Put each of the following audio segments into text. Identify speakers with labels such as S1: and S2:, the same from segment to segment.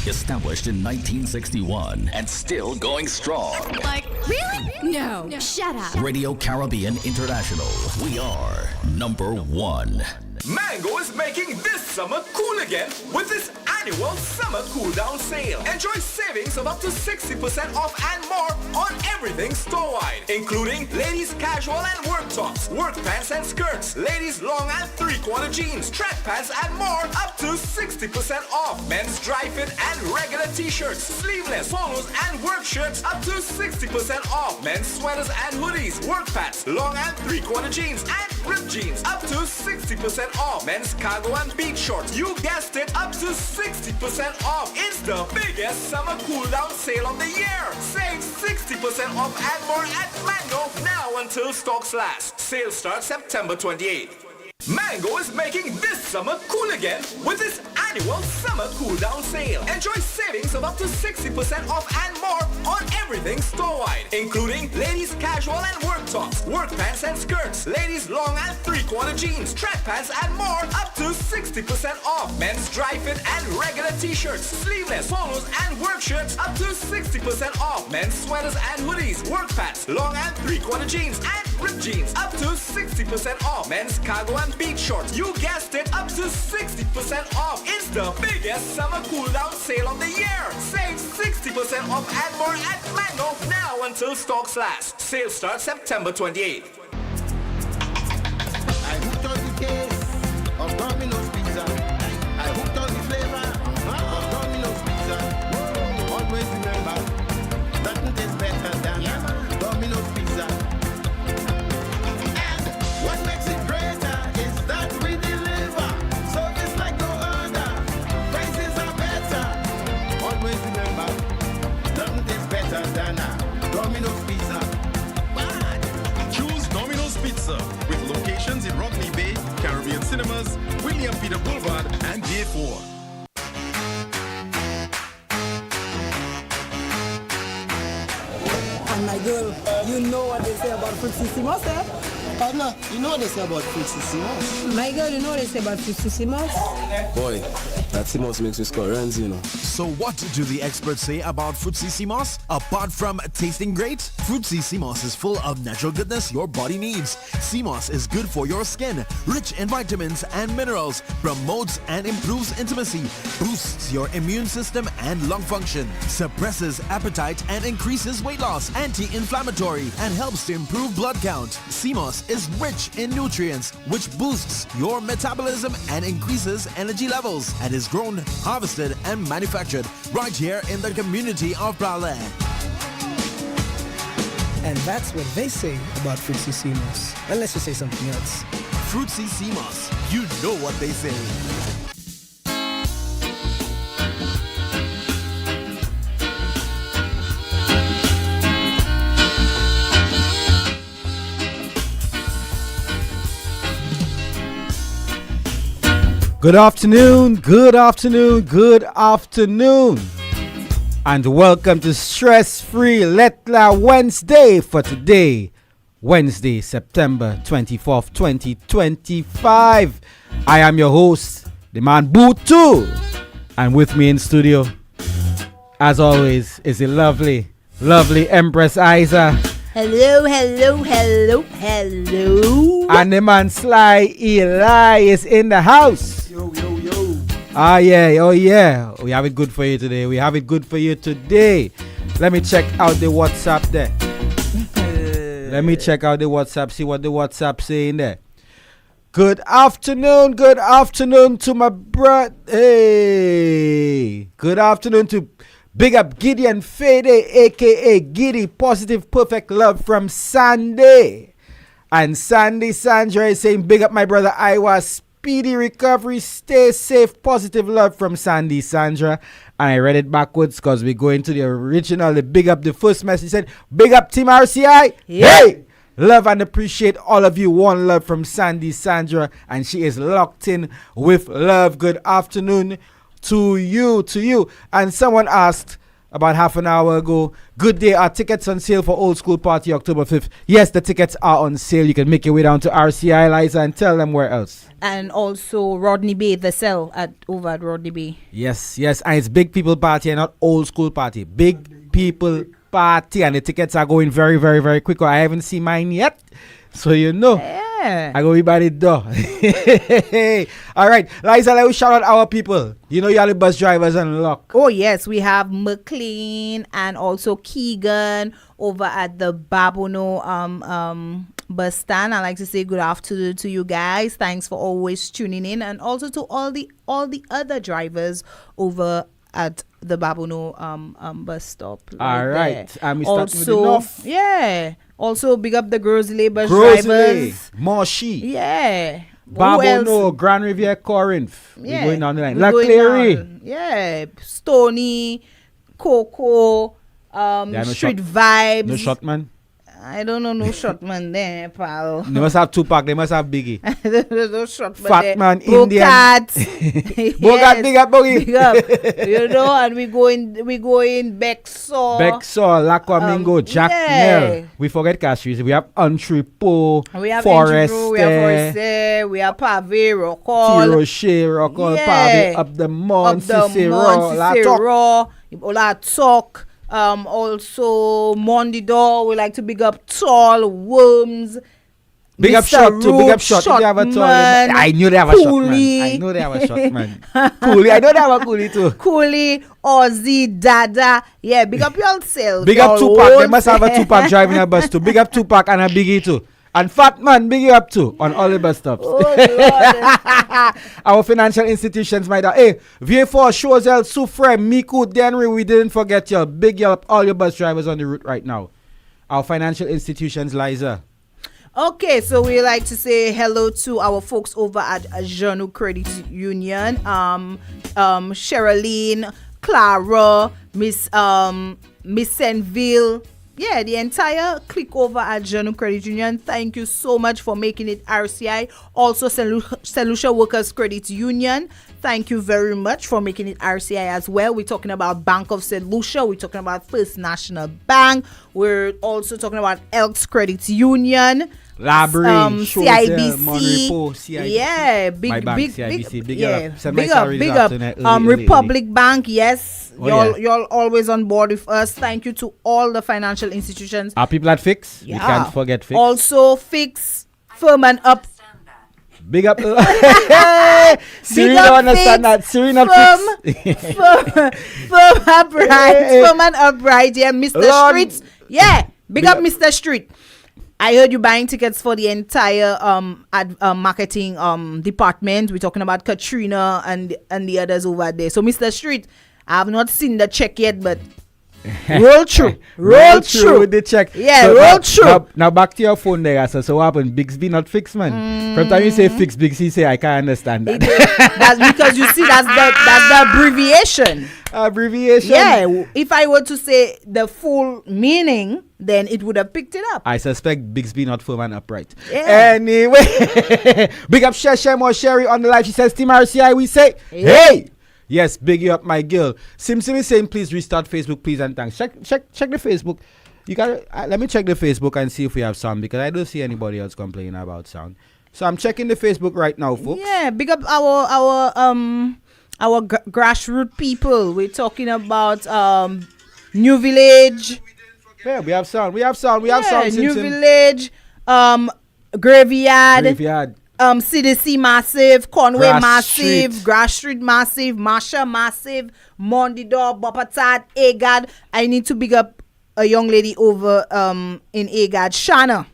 S1: Established in 1961 and still going strong.
S2: Like, really? No. Shut up.
S1: Radio Caribbean International. We are number one.
S3: Mango is making this summer cool again with its annual summer cool down sale. Enjoy savings of up to 60% off and more on everything store-wide, including ladies casual and work tops, work pants and skirts, ladies long and three-quarter jeans, track pants and more, up to 60% off. Men's dry fit and regular t-shirts, sleeveless, polos and work shirts, up to 60% off. Men's sweaters and hoodies, work pants, long and three-quarter jeans and ripped jeans, up to 60% off. Men's cargo and beach shorts, you guessed it, up to 60% off. It's the biggest summer cool down sale of the year. Save 60% off and more at Mango now until stocks last. Sale starts September 28th. Mango is making this summer cool again with its annual summer cool down sale. Enjoy savings of up to 60% off and more on everything store-wide, including ladies casual and work tops, work pants and skirts, ladies long and three-quarter jeans, track pants and more, up to 60% off. Men's dry fit and regular t-shirts, sleeveless, polos and work shirts, up to 60% off. Men's sweaters and hoodies, work pants, long and three-quarter jeans and ripped jeans, up to 60% off. Men's cargo and beach shorts, you guessed it, up to 60% off. It's the biggest summer cool down sale of the year. Save 60% off and more at Mango now until stocks last. Sale starts September 28th.
S4: I hooked on the taste of Domino's Pizza. I hooked on the flavor of Domino's Pizza. Always remember, nothing tastes better than Domino's Pizza. And what makes it greater is that we deliver. Service like no other. Prices are better. Always remember, nothing tastes better than Domino's Pizza.
S5: Choose Domino's Pizza with locations in Rockney Bay, Caribbean Cinemas, William Peter Boulevard, and J4.
S6: And my girl, you know what they say about Fruitsissimos, eh?
S4: Partner, you know what they say about Fruitsissimos?
S6: My girl, you know what they say about Fruitsissimos?
S7: Boy, that Simos makes me score runs, you know.
S8: So what do the experts say about Fruitsissimos? Apart from tasting great, Fruitsissimos is full of natural goodness your body needs. Simos is good for your skin, rich in vitamins and minerals, promotes and improves intimacy, boosts your immune system and lung function, suppresses appetite and increases weight loss, anti-inflammatory, and helps to improve blood count. Simos is rich in nutrients, which boosts your metabolism and increases energy levels, and is grown, harvested, and manufactured right here in the community of Braley.
S6: And that's what they say about Fruitsissimos. Unless you say something else.
S8: Fruitsissimos, you know what they say.
S9: Good afternoon, good afternoon, good afternoon. And welcome to Stress-Free Lettre Wednesday for today, Wednesday, September 24th, 2025. I am your host, the man Bootu. And with me in studio, as always, is the lovely, lovely Empress Isa.
S10: Hello, hello, hello, hello.
S9: And the man Sly Eli is in the house.
S4: Yo, yo, yo.
S9: Ah, yeah, oh yeah. We have it good for you today. We have it good for you today. Let me check out the WhatsApp there. Let me check out the WhatsApp, see what the WhatsApp saying there. Good afternoon to my brother. Hey. Good afternoon to big up Gideon Fede, aka Giddy, positive perfect love from Sandy. And Sandy Sandra is saying big up my brother Iowa, speedy recovery, stay safe, positive love from Sandy Sandra. And I read it backwards because we're going to the original. The big up, the first message said big up Team RCI.
S10: Yeah.
S9: Hey, love and appreciate all of you. One love from Sandy Sandra, and she is locked in with love. Good afternoon to you. And someone asked, about half an hour ago. Good day. Our tickets on sale for Old School Party October 5th. Yes, the tickets are on sale. You can make your way down to RCI, Liza, and tell them where else.
S10: And also Rodney Bay, the cell over at Rodney Bay.
S9: Yes. And it's big people party and not old school party. Big people party. And the tickets are going very, very, very quick. I haven't seen mine yet. So you know.
S10: Yeah.
S9: I go be by the door. All right. Liza, let us shout out our people. You know you are the bus drivers and luck.
S10: Oh, yes. We have McLean and also Keegan over at the Babono bus stand. I like to say good afternoon to you guys. Thanks for always tuning in, and also to all the other drivers over at the Babono bus stop.
S9: All right. And we start with the
S10: Also,
S9: north.
S10: yeah. Also, big up the Grosley bus
S9: Grosley,
S10: drivers.
S9: Moshi,
S10: Yeah. Who
S9: Babono,
S10: else?
S9: Grand Riviere, Corinth.
S10: Yeah.
S9: We're going down the line.
S10: We're
S9: La
S10: going
S9: Clery.
S10: down. Yeah. Stony, Coco,
S9: no
S10: Street
S9: shot-
S10: Vibes.
S9: No shotman.
S10: I don't know no shotman there, pal.
S9: They must have Tupac. They must have Biggie.
S10: No shotman
S9: Fat
S10: there.
S9: man, Indian.
S10: Bogat,
S9: Big up, Boogie.
S10: big up. You know, and we going Bexor.
S9: Bexor, Laquamingo, Jack
S10: yeah.
S9: Nell. We forget Castries. We have Entrepot,
S10: We have
S9: Forest,
S10: Entrepot, we have Forest, we have Pave, Rockall.
S9: Rocher, Rockall,
S10: Yeah.
S9: Pave, Up the Mon,
S10: Up the
S9: Cicero, La Toc.
S10: Cicero, La Toc. Also Mondidor, we like to big up Tall, Worms.
S9: Big up
S10: Mr.
S9: Shot too, big up
S10: Root,
S9: Shot. If they have a tall,
S10: Shotman,
S9: I knew they have a shot,
S10: Cooley.
S9: man. I know they have a shot, man. Cooley, I know they have a Cooley too.
S10: Cooley, Ozzy, Dada. Yeah, big up yourself.
S9: Big up
S10: y'all
S9: Tupac. They
S10: won't-
S9: must have a Tupac driving a bus too. Big up Tupac and a Biggie too. And Fat Man, big you up too on all the bus stops.
S10: Oh, Lord.
S9: Our financial institutions might have. Hey, V4, Chozel, Soufre, Miku, Denry, we didn't forget y'all. Big you up all your bus drivers on the route right now. Our financial institutions, Liza.
S10: Okay, so we like to say hello to our folks over at Jeannot Credit Union. Sherilyn, Clara, Miss Senville. Yeah, the entire clique over at Jeannot Credit Union. Thank you so much for making it RCI. Also, St. Lucia Workers Credit Union. Thank you very much for making it RCI as well. We're talking about Bank of St. Lucia. We're talking about First National Bank. We're also talking about Elks Credit Union.
S9: Library,
S10: CIBC.
S9: Monrepo, CIBC.
S10: Yeah,
S9: My bank, CIBC. Big
S10: yeah,
S9: up. Send my
S10: big up,
S9: salaries
S10: big
S9: out
S10: up.
S9: tonight, early.
S10: Republic Bank, yes.
S9: Oh,
S10: y'all always on board with us. Thank you to all the financial institutions.
S9: Our people at Fix. We
S10: Yeah.
S9: can't forget Fix.
S10: Also, Fix, Firm and Up.
S9: Big up. Siri
S10: Big
S9: don't
S10: up
S9: understand that. Siri not Fix.
S10: Firm Upright. Firm and Upright. Yeah, Mr.
S9: Lord.
S10: Streets. Yeah, big up Mr. Street. I heard you buying tickets for the entire marketing department. We're talking about Katrina and the others over there. So, Mr. Street, I have not seen the check yet, but roll through. Roll through.
S9: with the check.
S10: Yeah,
S9: So
S10: roll through.
S9: Now back to your phone there. So what happened? Bixby not fixed, man. From time you say fix, Bixby say I can't understand that.
S10: That's because you see that's the abbreviation.
S9: Abbreviation.
S10: Yeah, if I were to say the full meaning, then it would have picked it up.
S9: I suspect Bixby not firm and upright.
S10: Yeah.
S9: Anyway, big up Sheshem or Sherry on the live. She says, Team RCI, we say, hey. Yes, big you up, my girl. Simsim is saying, please restart Facebook, please and thanks. Check the Facebook. You got let me check the Facebook and see if we have sound, because I don't see anybody else complaining about sound. So I'm checking the Facebook right now, folks.
S10: Yeah, big up our grassroots people. We're talking about New Village.
S9: Yeah, we have sound. We have sound. We have sound.
S10: New
S9: Simsim.
S10: Village, Graveyard. CDC massive, Conway
S9: Grass
S10: massive,
S9: Street.
S10: Grass Street massive, Marsha massive, Mondidor, Bopatat, Agad. I need to big up a young lady over in Agad, Shana.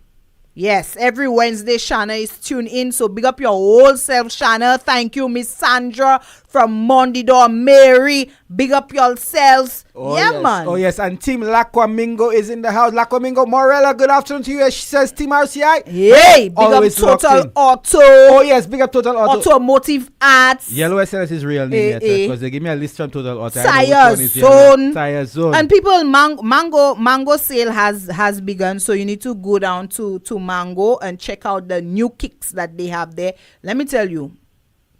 S10: Yes, every Wednesday Shana is tuned in, so big up your whole self, Shana. Thank you, Miss Sandra from Mondidor, Mary. Big up yourselves.
S9: Oh,
S10: yeah,
S9: yes.
S10: man.
S9: Oh, yes. And Team Laquamingo is in the house. Laquamingo, Morella, good afternoon to you. She says, Team RCI.
S10: Hey, big
S9: Always
S10: up Total
S9: locked in.
S10: Auto.
S9: Oh, yes. Big up Total Auto.
S10: Automotive Arts.
S9: Yellow SLS is real name yet,
S10: eh.
S9: because they give me a list from Total Auto.
S10: Tire Zone.
S9: Tire Zone.
S10: And people, mango sale has begun, so you need to go down to Mango and check out the new kicks that they have there. Let me tell you,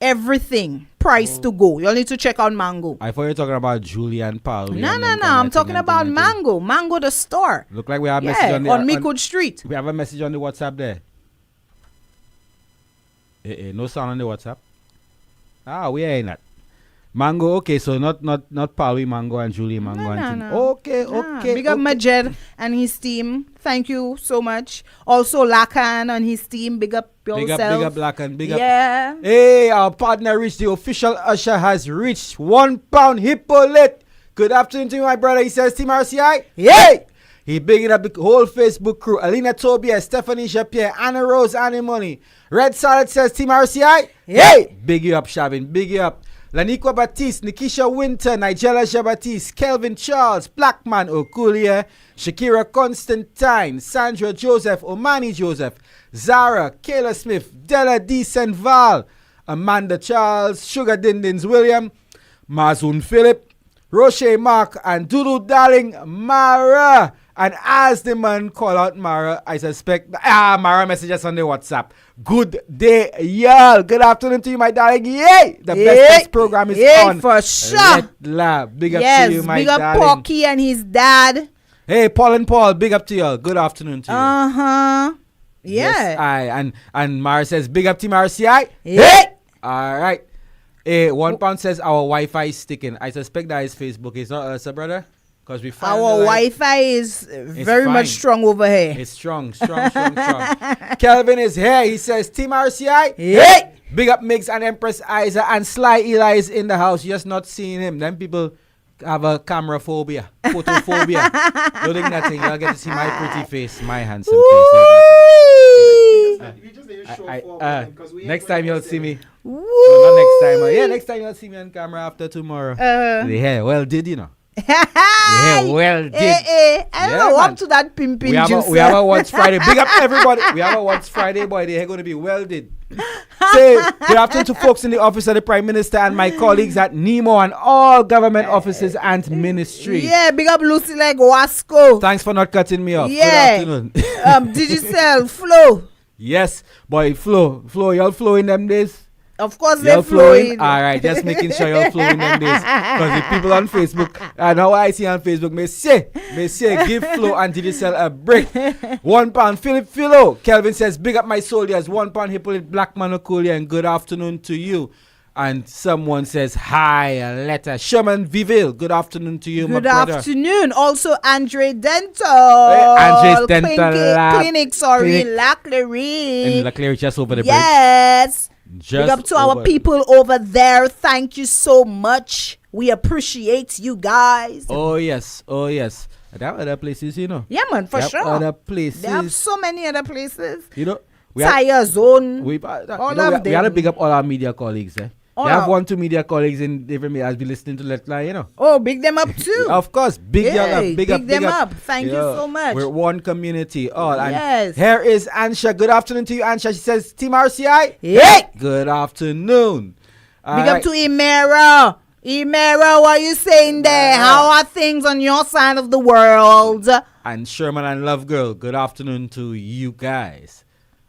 S10: everything price to go. You'll need to check out Mango.
S9: I thought you were talking about Julie and Paul.
S10: No. I'm talking about Mango. Mango the store.
S9: Look like we have a message on
S10: Meekwood Street.
S9: We have a message on the WhatsApp there. No sound on the WhatsApp. We ain't that. Mango, okay, so not Paul, Mango and Julie, Mango and Tim. Okay.
S10: Big up Majed and his team. Thank you so much. Also Lakan and his team. Big up yourself.
S9: Big up Lakan. Big up.
S10: Yeah.
S9: Hey, our partner reached, the official usher has reached £1 Hippolyte. Good afternoon to you, my brother. He says, Team RCI.
S10: Yay!
S9: He bigging up the whole Facebook crew. Alina Tobias, Stephanie Japierre, Anna Rose, Annie Money. Red Solid says, Team RCI.
S10: Yay!
S9: Big you up, Shabin. Big you up. Laniqua Baptiste, Nikisha Winter, Nigella Jabatiste, Kelvin Charles, Blackman Okulia, Shakira Constantine, Sandra Joseph, Omani Joseph, Zara, Kayla Smith, Della D. Val, Amanda Charles, Sugar Dindins William, Mazoon Philip, Roche Mark, and Doodoo Darling Mara. And as the man call out Mara, I suspect Mara messages on the WhatsApp. Good day, y'all. Good afternoon to you, my darling. Yay! The best program is on.
S10: For sure.
S9: Big up to you, my darling.
S10: Big up Porky and his dad.
S9: Hey, Paul and Paul, big up to y'all. Good afternoon to you.
S10: Yeah.
S9: Yes, and Mara says, big up to RCI.
S10: Hey!
S9: All right. Hey, £1 says our Wi-Fi is sticking. I suspect that is Facebook. It's not us, brother. Because we find
S10: our Wi-Fi is very much strong over here.
S9: It's strong. Kelvin is here. He says, Team RCI.
S10: Hey!
S9: Big up Migs and Empress Isa and Sly Eli is in the house. Just not seeing him. Then people have a camera phobia, photophobia. Don't think nothing. You'll get to see my pretty face, my handsome face. Next time you'll see me. Not next time. Next time you'll see me on camera after tomorrow. Yeah, well did, you know. Well did.
S10: I don't know up to that pimping juice.
S9: We have a What's Friday. Big up everybody. We have a What's Friday, boy. They're going to be well did. Say good afternoon to folks in the office of the Prime Minister and my colleagues at NEMO and all government offices and ministries.
S10: Yeah, big up Lucy like Wasco.
S9: Thanks for not cutting me off.
S10: Yeah.
S9: Good afternoon.
S10: Digicel, Flo.
S9: Yes, boy, Flo, y'all flow in them days.
S10: Of course they're flowing.
S9: All right, just making sure you're flowing them days. Because the people on Facebook, I know what I see on Facebook, may say, give Flo and Digicel a break. £1, Philip Philo. Kelvin says, big up my soldiers. £1, Hippolyte Blackman Okolia, and good afternoon to you. And someone says, hi, Lettre. Sherman Viville, good afternoon to you, my brother.
S10: Good afternoon. Also, Andre Dental.
S9: Andre's Dental
S10: Clinic, Laclery.
S9: And Laclery just over the bridge.
S10: Yes.
S9: Just
S10: big up to our people over there. Thank you so much. We appreciate you guys.
S9: Oh, yes. There are other places, you know.
S10: Yeah, man, for sure.
S9: Other places.
S10: There are so many other places.
S9: You know.
S10: Tire Zone.
S9: We had to big up all our media colleagues, eh? We have 1-2 media colleagues in different media has been listening to Lettre, you know.
S10: Oh, big them up too.
S9: Of course, big them up.
S10: Thank you so much.
S9: We're one community. All
S10: yes.
S9: Here is Ansha. Good afternoon to you, Ansha. She says, Team RCI.
S10: Hey.
S9: Good afternoon.
S10: Big up to Imera. Imera, what are you saying there? How are things on your side of the world?
S9: And Sherman and Love Girl. Good afternoon to you guys.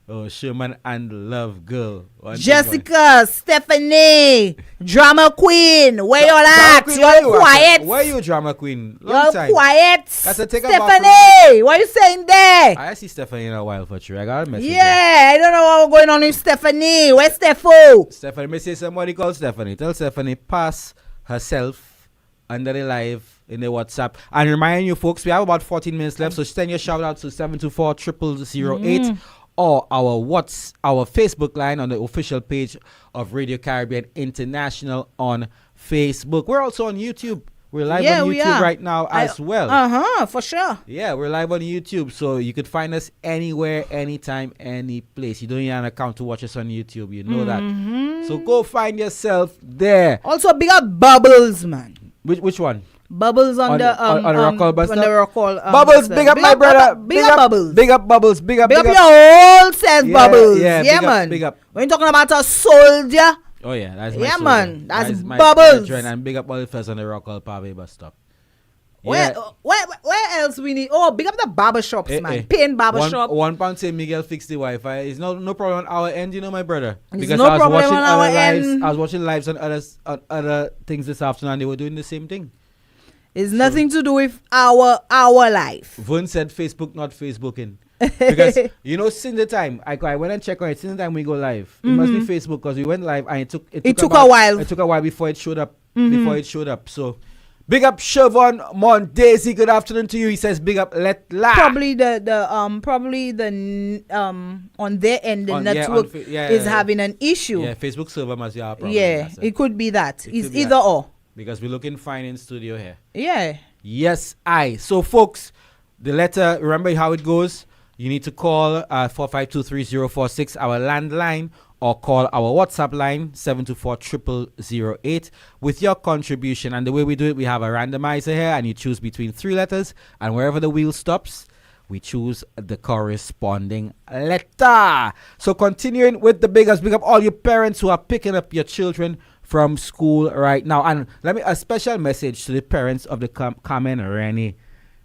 S9: Oh, Sherman and Love Girl.
S10: Jessica, Stephanie, Drama Queen. Where you at? You're quiet.
S9: Where you, Drama Queen?
S10: You're quiet.
S9: Stephanie,
S10: what are you saying there?
S9: I see Stephanie in a while for sure. I got a message.
S10: Yeah, I don't know what's going on with Stephanie. Where's Steffo?
S9: Stephanie, may say somebody called Stephanie. Tell Stephanie, pass herself under the live in the WhatsApp. And remind you folks, we have about 14 minutes left, so send your shout out to 724-0008. Or our Facebook line on the official page of Radio Caribbean International on Facebook. We're also on YouTube. We're live on YouTube right now as well.
S10: For sure.
S9: Yeah, we're live on YouTube, so you could find us anywhere, anytime, any place. You don't need an account to watch us on YouTube. You know that. So go find yourself there.
S10: Also, big up Bubbles, man.
S9: Which one?
S10: Bubbles on the
S9: rock call bus.
S10: Bubbles,
S9: big up my brother.
S10: Big up Bubbles.
S9: Big up Bubbles. Big up
S10: your whole self, Bubbles.
S9: Yeah,
S10: man.
S9: Big up.
S10: When you talking about a soldier.
S9: Oh yeah, that's my
S10: man. That's
S9: my
S10: Bubbles.
S9: And big up all the first on the rock call Pave bus stop.
S10: Where else we need? Oh, big up the barber shops, man. Pain barber shop.
S9: £1 say Miguel fix the Wi-Fi. It's no problem on our end, you know, my brother.
S10: Because no problem on our end.
S9: I was watching lives on other things this afternoon, and they were doing the same thing.
S10: It's nothing to do with our life.
S9: Vern said Facebook, not Facebooking. Because, you know, since the time, I went and checked on it, since the time we go live, it must be Facebook, because we went live and it took
S10: a while.
S9: It took a while before it showed up. So, big up Siobhan Mondesi. Good afternoon to you. He says, big up Lettre.
S10: Probably the on their end, the network is having an issue.
S9: Yeah, Facebook server must be our problem.
S10: Yeah, it could be that. It's either or.
S9: Because we're looking fine in studio here.
S10: Yeah.
S9: Yes, So, folks, the letter, remember how it goes? You need to call 4523046, our landline, or call our WhatsApp line, 724-0008, with your contribution. And the way we do it, we have a randomizer here, and you choose between 3 letters, and wherever the wheel stops, we choose the corresponding letter. So continuing with the big up all your parents who are picking up your children from school right now. And a special message to the parents of the Carmen Rennie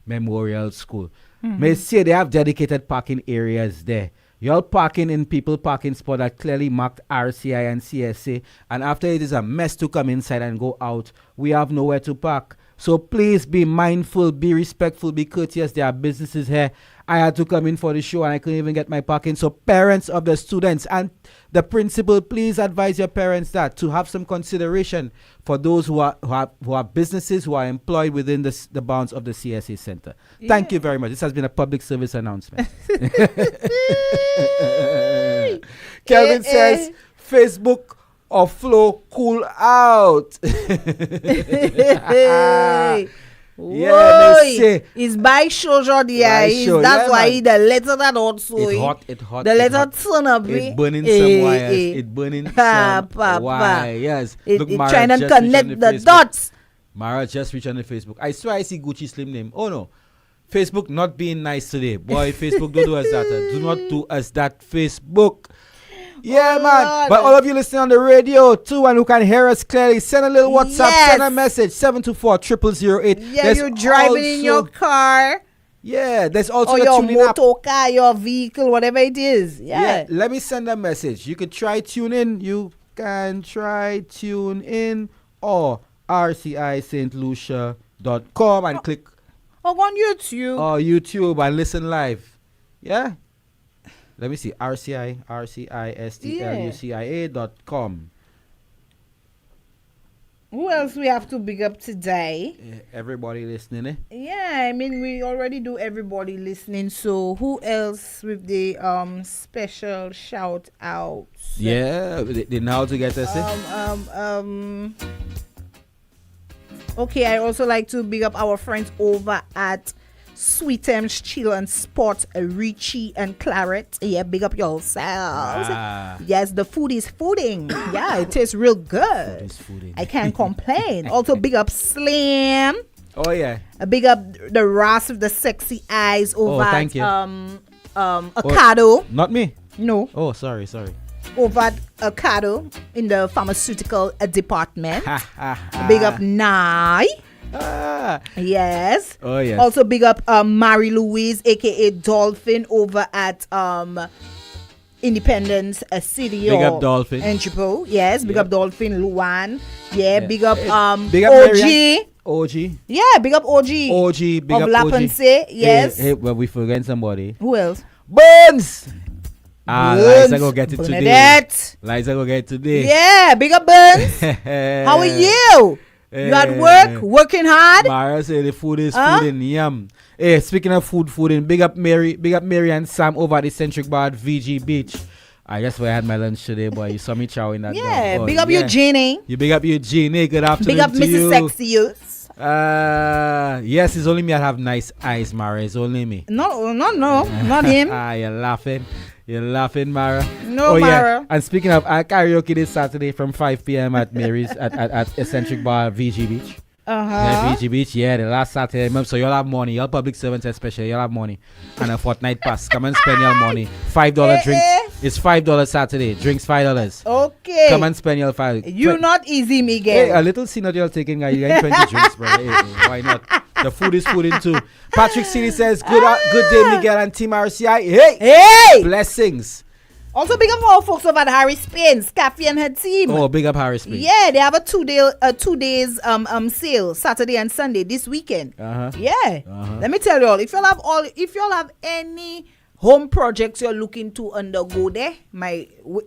S9: Memorial School. May say they have dedicated parking areas there. You're parking in people parking spot that clearly marked RCI and CSA, and after it is a mess to come inside and go out, we have nowhere to park. So please be mindful, be respectful, be courteous. There are businesses here. I had to come in for the show and I couldn't even get my parking. So parents of the students and the principal, please advise your parents that to have some consideration for those who are businesses who are employed within the bounds of the CSA Center. Yeah. Thank you very much. This has been a public service announcement. Kelvin says, Facebook or Flow cool out.
S10: Yeah, it's by Shoujo there. That's why the letter that also
S9: it hot.
S10: The letter turn up.
S9: It burning some wires. It burning some wires.
S10: It trying to connect the dots.
S9: Mara just reached on the Facebook. I swear I see Gucci Slim name. Oh no. Facebook not being nice today. Boy, Facebook don't do us that. Do not do us that, Facebook. Yeah, man. Lord. But all of you listening on the radio too and who can hear us clearly, send a little WhatsApp, send a message, 724-0008.
S10: Yeah, there's you're driving in your car.
S9: Yeah, there's also
S10: or your motor car, your vehicle, whatever it is. Yeah.
S9: Let me send a message. You could try tune in. You can try tune in or rcistlucia.com and click
S10: on YouTube.
S9: Or YouTube and listen live. Yeah. Let me see. rcistlucia.com.
S10: Who else we have to big up today?
S9: Everybody listening, eh?
S10: Yeah, I mean, we already do everybody listening. So who else with the special shout outs?
S9: Yeah, they know how to get us,
S10: Okay, I also like to big up our friends over at Sweet M's Chill and Sport, Richie and Claret. Yeah, big up yourselves. Yes, the food is fooding. Yeah, it tastes real good. I can't complain. Also, big up Slim.
S9: Oh yeah.
S10: A big up the Ross with the sexy eyes over
S9: thank you.
S10: Ocado.
S9: Not me.
S10: No.
S9: Oh, sorry.
S10: Over at Ocado in the pharmaceutical department. Big up Nye. Yes.
S9: Oh yes.
S10: Also big up Mary Louise aka Dolphin over at Independence City.
S9: Big up Dolphin.
S10: Enchipo. Yes. Big up Dolphin Luan. Yeah. Big up
S9: big up
S10: OG.
S9: OG.
S10: Yeah. Big up OG.
S9: Big
S10: of
S9: up
S10: Lapense. Yes.
S9: Hey, well, we forget somebody.
S10: Who else?
S9: Burns. Liza go get it
S10: Bernadette.
S9: today. Liza go get it today.
S10: Yeah. Big up Burns. How are you? You at work, working hard.
S9: Mara say the food is food in yum. Hey, speaking of food in big up Mary and Sam over at the Centric Bar at VG Beach. I guess where I had my lunch today, boy. You saw me chowing that.
S10: Yeah, big up Eugenie.
S9: You big up Eugenie. Good afternoon.
S10: Big up
S9: to
S10: Mrs.
S9: you.
S10: Sexy Youth.
S9: Yes, it's only me that have nice eyes, Mara. It's only me.
S10: No, not him.
S9: You're laughing. You're laughing, Mara.
S10: No, Mara.
S9: Yeah. And speaking of karaoke this Saturday from 5 p.m. at Mary's at Eccentric Bar VG Beach. Yeah, VG Beach. Yeah, the last Saturday. So you'll have money. You'll public servants especially. You'll have money and a fortnight pass. Come and spend your money. $5 drinks. It's $5 Saturday. Drinks $5.
S10: Okay.
S9: Come and spend your $5.
S10: You're not easy, Miguel.
S9: Hey, a little scene that you're taking. You're getting 20 drinks, bro. Hey, why not? The food is food too. Patrick City says, good day, Miguel and Team RCI.
S10: Hey!
S9: Blessings.
S10: Also, big up all folks over at Harry Spain, Scaffy and her team.
S9: Oh, big up Harry Spain.
S10: Yeah, they have a 2 days sale, Saturday and Sunday this weekend. Yeah. Let me tell you all, if y'all have any home projects you're looking to undergo there,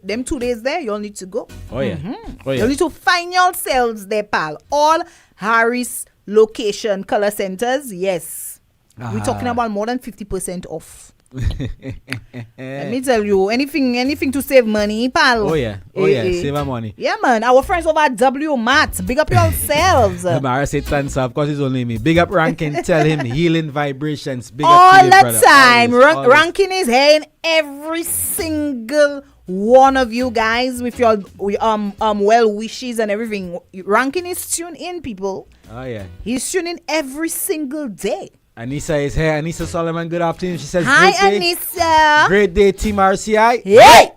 S10: them 2 days there, you'll need to go.
S9: Oh yeah.
S10: You'll need to find yourselves there, pal. All Harry's location color centers, yes. We're talking about more than 50% off. Let me tell you, anything to save money, pal.
S9: Oh yeah, save our money.
S10: Yeah, man. Our friends over at W Mat, big up yourselves.
S9: Mara say thanks up, because it's only me. Big up Rankin, tell him healing vibrations. Big
S10: all
S9: up to
S10: the
S9: brother.
S10: time.
S9: Always.
S10: Rankin is here in every single one of you guys with your well wishes and everything. Rankin is tuned in, people.
S9: Oh yeah.
S10: He's tuning in every single day.
S9: Anissa is here. Anissa Solomon, good afternoon. She says,
S10: Hi,
S9: great day.
S10: Anissa.
S9: Great day, Team RCI.
S10: Hey!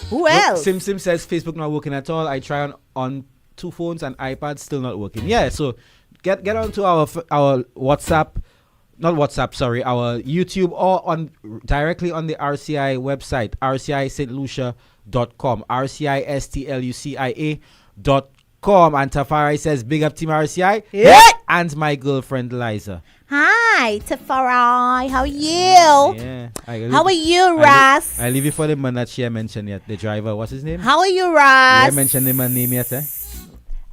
S10: Who else?
S9: Sim says Facebook not working at all. I try on 2 phones and iPad, still not working. Yeah, so get onto our WhatsApp, not WhatsApp, sorry, our YouTube, or directly on the RCI website, rcistlucia.com, rcistlucia.com. And Tafari says, big up Team RCI.
S10: Yeah.
S9: And my girlfriend Liza.
S10: Hi, Tafari. How are you?
S9: Yeah.
S10: How are you, Ras?
S9: I leave it for the man that she mentioned yet. The driver. What's his name?
S10: How are you, Ras?
S9: I mentioned him name yet, eh?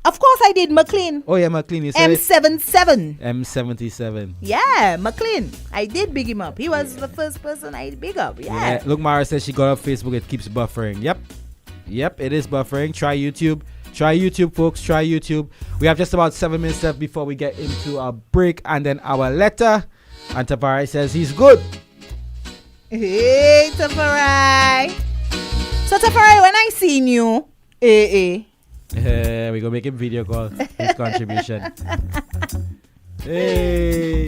S10: Of course I did, McLean.
S9: Oh yeah, McLean. You said
S10: M77.
S9: M77.
S10: Yeah, McLean. I did big him up. He was the first person I big up. Yeah.
S9: Look, Mara says she got off Facebook. It keeps buffering. Yep, it is buffering. Try YouTube. Try YouTube, folks. Try YouTube. We have just about 7 minutes left before we get into our break and then our letter. And Tafari says he's good.
S10: Hey, Tafari. So, Tafari, when I seen you, we
S9: gonna make him video call. His contribution. Hey.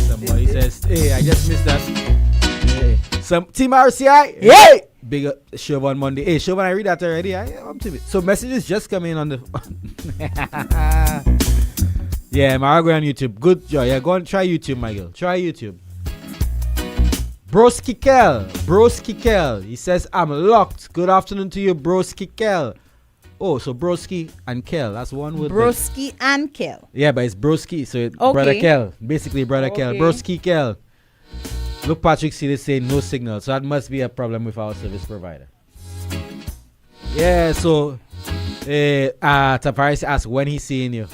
S9: Somebody says, hey, I just missed that. Hey. Some Team RCI. Hey. Big up show on Monday. Hey, show when I read that already. I'm to it. So messages just come in on the. Yeah, Mara, go on YouTube. Good job. Yeah, go and try YouTube, my girl. Try YouTube. Broski Kel. He says, I'm locked. Good afternoon to you, Broski Kel. Oh, so Broski and Kel. That's one word.
S10: Broski and Kel.
S9: Yeah, but it's Broski. So Brother Kel. Basically, Brother Kel. Broski Kel. Look, Patrick C is saying no signal. So that must be a problem with our service provider. Yeah, so Tafari asked when he's seeing you.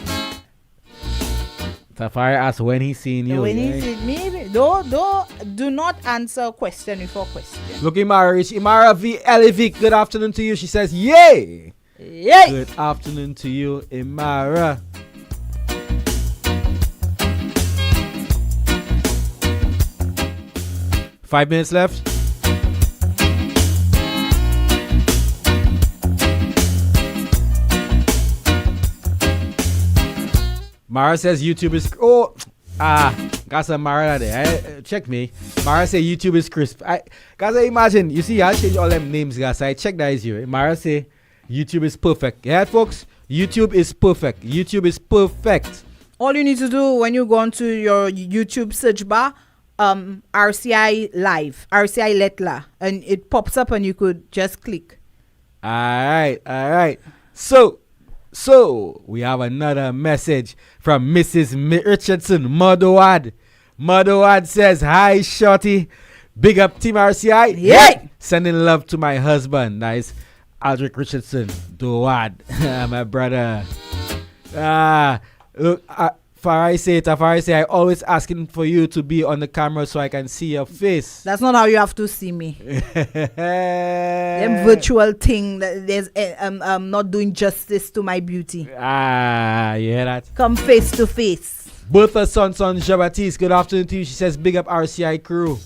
S9: Tafari asked when he's seeing you.
S10: When he sees me, do not answer question before question.
S9: Look, Imara V. Elevik, good afternoon to you. She says, yay!
S10: Yay!
S9: Good afternoon to you, Imara. Five minutes left. Mara says YouTube is got some Mara there. Check me. Mara say YouTube is crisp. Guys, imagine you see I change all them names, guys. I check that is you. Mara say YouTube is perfect. Yeah, folks. YouTube is perfect. YouTube is perfect.
S10: All you need to do when you go onto your YouTube search bar, RCI Live, RCI Lettre, and it pops up and you could just click.
S9: All right. So we have another message from Mrs. Richardson, Mudwad. Mudwad says, hi, Shorty. Big up Team RCI.
S10: Yeah.
S9: Sending love to my husband. Nice. Aldrich Richardson, Doad, my brother. Look, Tafari say, I always asking for you to be on the camera so I can see your face.
S10: That's not how you have to see me. Them virtual thing that there's not doing justice to my beauty.
S9: You hear that?
S10: Come face to face.
S9: Bertha Son Jabatis, good afternoon to you. She says, big up RCI crew.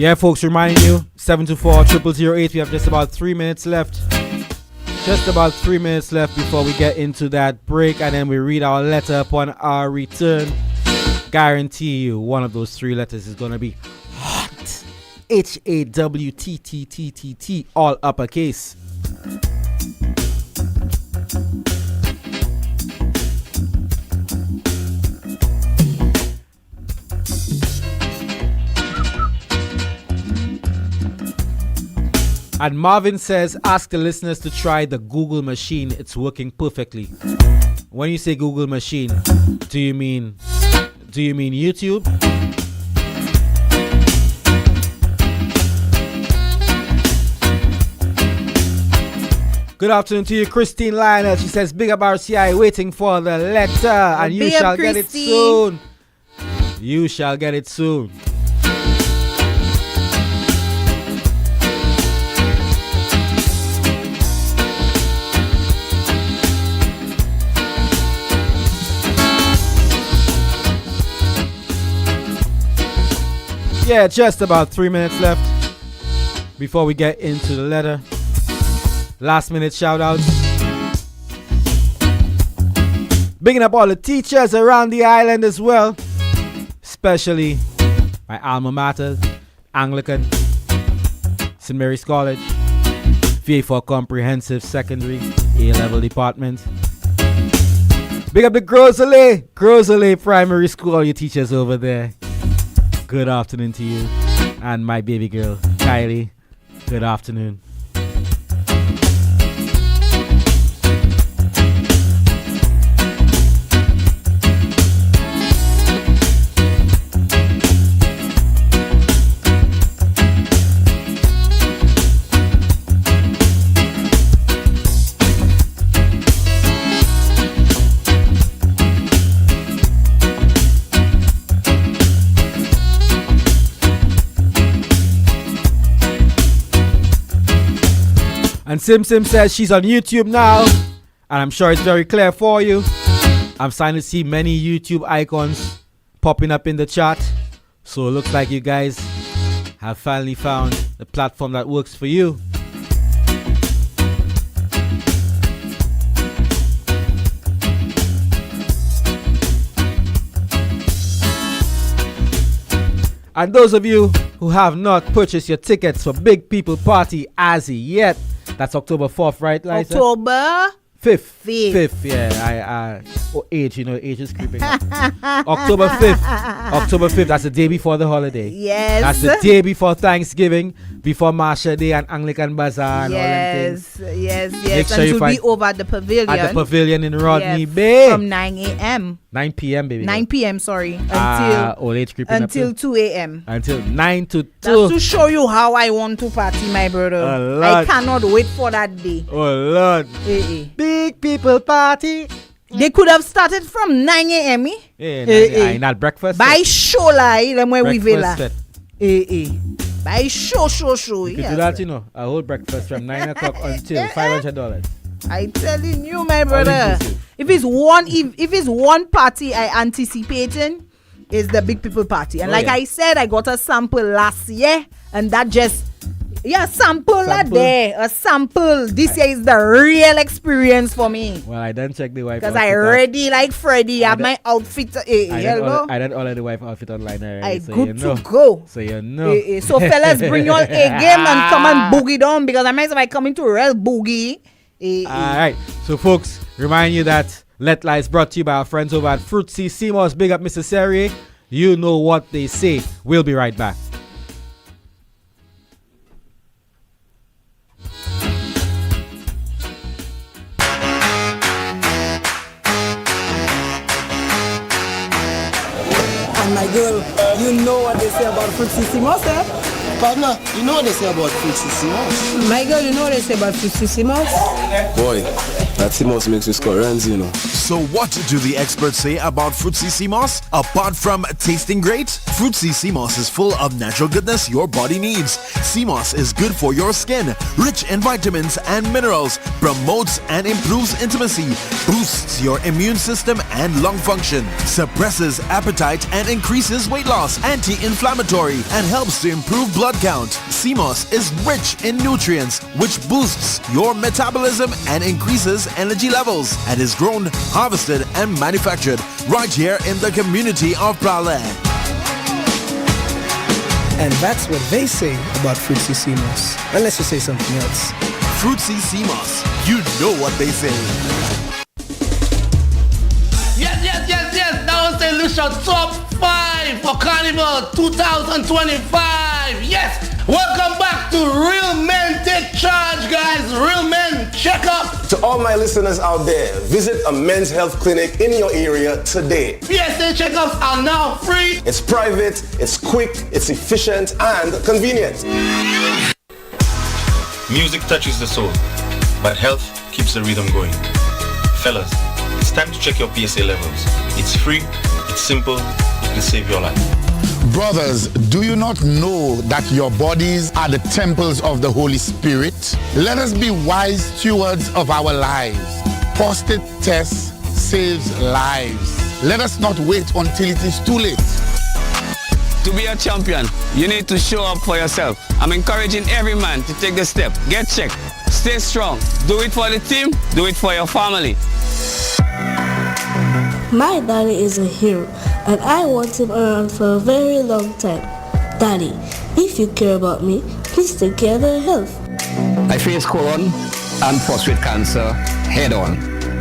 S9: Yeah, folks, reminding you, 724-0008. We have just about 3 minutes left. Just about 3 minutes left before we get into that break, and then we read our letter upon our return. Guarantee you, one of those 3 letters is going to be hot. HAWTTTTT, all uppercase. And Marvin says, ask the listeners to try the Google machine. It's working perfectly. When you say Google machine, do you mean YouTube? Good afternoon to you, Christine Lionel. She says, big up RCI, waiting for the letter. And you shall get it soon. You shall get it soon. Yeah, just about 3 minutes left before we get into the letter. Last minute shout outs. Bigging up all the teachers around the island as well. Especially my alma mater, Anglican, St. Mary's College, VA for Comprehensive Secondary, A-level department. Big up the Groseley Primary School, all your teachers over there. Good afternoon to you. And my baby girl, Kylie. Good afternoon. And Sim says she's on YouTube now, and I'm sure it's very clear for you. I'm starting to see many YouTube icons popping up in the chat, so it looks like you guys have finally found the platform that works for you. And those of you who have not purchased your tickets for Big People Party as yet, that's October 4th, right, Liza?
S10: October
S9: 5th, yeah. Age is creeping up. October 5th, that's the day before the holiday.
S10: Yes.
S9: That's the day before Thanksgiving, before Marsha Day and Anglican Bazaar and all them things.
S10: Yes.
S9: Make sure
S10: and
S9: you
S10: to be over at the pavilion.
S9: At the pavilion in Rodney Bay.
S10: From 9 a.m.
S9: 9 p.m., baby.
S10: 9 p.m., sorry. Until 2 a.m.
S9: Until 9 to 2.
S10: That's to show you how I want to party, my brother.
S9: Oh, Lord.
S10: I cannot wait for that day.
S9: Oh, Lord. Big People Party.
S10: They could have started from 9 a.m.
S9: Yeah, not breakfast.
S10: By show like them where we vela. By show.
S9: You could do that, a whole breakfast from 9 o'clock until $500.
S10: I telling you, my brother. If it's one party I anticipating, is the Big People Party. And I said, I got a sample last year, and that just sample there. A sample. This year is the real experience for me.
S9: Well, I didn't check the wife.
S10: Because I already like Freddie. I have my outfit.
S9: I didn't order the wife outfit online already.
S10: I good to go.
S9: So you know.
S10: So fellas, bring your A game and come and boogie down, because I might as well come into real boogie.
S9: Alright. So folks, remind you that Lettre is brought to you by our friends over at Fruitsy Seamos. Big up Mr. Fevrier. You know what they say. We'll be right back.
S6: And my girl, you know what they say about Fruitsy Seamos, eh?
S7: Partner, you know what they say about Fruitsy Seamos?
S6: My girl, you know what they say about Fruitsy Seamos?
S7: Boy, that Seamos makes you score runs,
S8: So what do the experts say about Fruitsy Seamos? Apart from tasting great, Fruitsy Seamos is full of natural goodness your body needs. Seamos is good for your skin, rich in vitamins and minerals, promotes and improves intimacy, boosts your immune system and lung function, suppresses appetite and increases weight loss, anti-inflammatory, and helps to improve blood blood count. CMOS is rich in nutrients, which boosts your metabolism and increases energy levels, and is grown, harvested, and manufactured right here in the community of Prague.
S6: And that's what they say about Fruitsy CMOS. Unless you say something else.
S8: Fruitsy CMOS. You know what they say.
S11: Yes. That was the Lucia Top 5 for Carnival 2025. Yes. Welcome back to Real Men Take Charge, guys. Real Men Check Up.
S7: To all my listeners out there, visit a men's health clinic in your area today.
S11: PSA checkups are now free.
S7: It's private, it's quick, it's efficient, and convenient.
S12: Music touches the soul, but health keeps the rhythm going. Fellas, it's time to check your PSA levels. It's free, it's simple, it will save your life.
S13: Brothers, do you not know that your bodies are the temples of the Holy Spirit? Let us be wise stewards of our lives. Prostate test saves lives. Let us not wait until it is too late.
S14: To be a champion, you need to show up for yourself. I'm encouraging every man to take the step. Get checked. Stay strong. Do it for the team. Do it for your family.
S15: My daddy is a hero, and I want him around for a very long time. Daddy, if you care about me, please take care of your health.
S14: I faced colon and prostate cancer head on,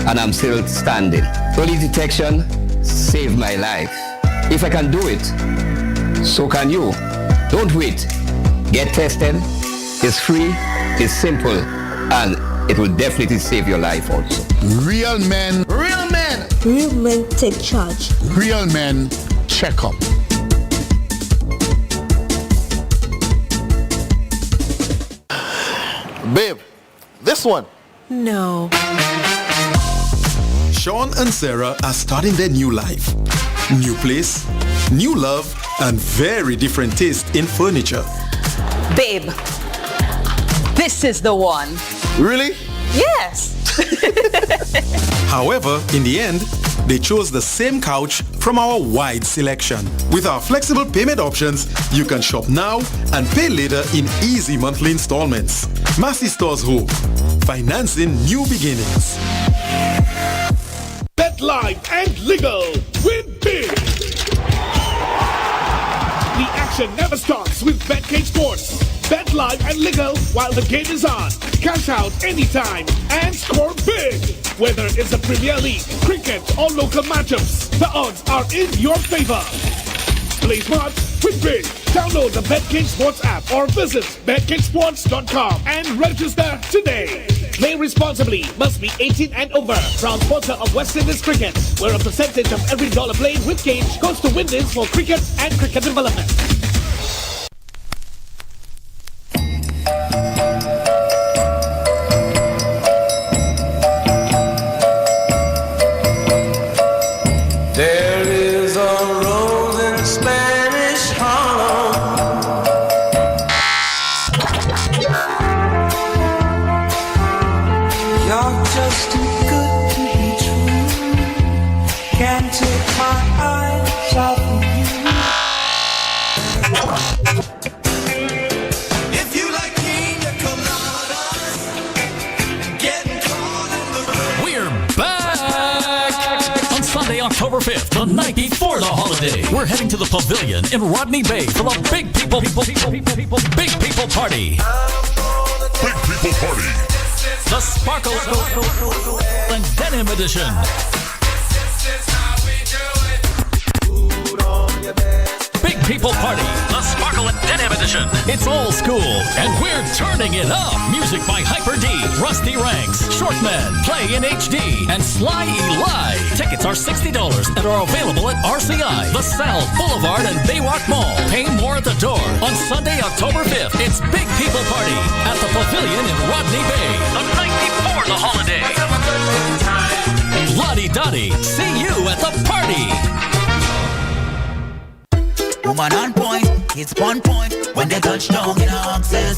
S14: and I'm still standing. Early detection saved my life. If I can do it, so can you. Don't wait. Get tested. It's free, it's simple, and it will definitely save your life also.
S13: Real men.
S11: Real men.
S15: Real men take charge.
S13: Real men check up.
S8: Babe, this one.
S16: No.
S5: Sean and Sarah are starting their new life. New place, new love, and very different taste in furniture.
S16: Babe, this is the one.
S5: Really?
S16: Yes.
S5: However, in the end, they chose the same couch from our wide selection. With our flexible payment options, you can shop now and pay later in easy monthly installments. Massey Stores Hope, financing new beginnings.
S17: Bet live and legal. Win big. The action never stops with BetCage Sports. Bet live and legal while the game is on. Cash out anytime and score big. Whether it's a Premier League, cricket, or local matchups, the odds are in your favor. Play smart, win big. Download the BetCage Sports app or visit betcagesports.com and register today. Play responsibly. Must be 18 and over. Proud sponsor of West Indies Cricket, where a percentage of every dollar played with Cage goes to win-ins for cricket and cricket development.
S4: There is a rose in Spanish Harlem. You're just too good to be true. Can't take my eyes off of you. If you like Kenya coladas, getting caught in the
S1: We're back on Sunday, October 5th, the night before the holiday. We're heading to the Pavilion in Rodney Bay for the Big People Party. Big People Party. The Sparkle and Denim Edition. Big People Party, the Sparkle and Denim Edition. It's old school, and we're turning it up. Music by Hyper D, Rusty Ranks, Shortman, Play in HD, and Sly Eli. Tickets are $60 and are available at RCI, The South, Boulevard, and Baywalk Mall. Pay more at the door. On Sunday, October 5th, it's Big People Party at the Pavilion in Rodney Bay. The night before the holiday. Lottie-dottie, see you at the party.
S18: Woman on point, it's on point. When they touch down in our access,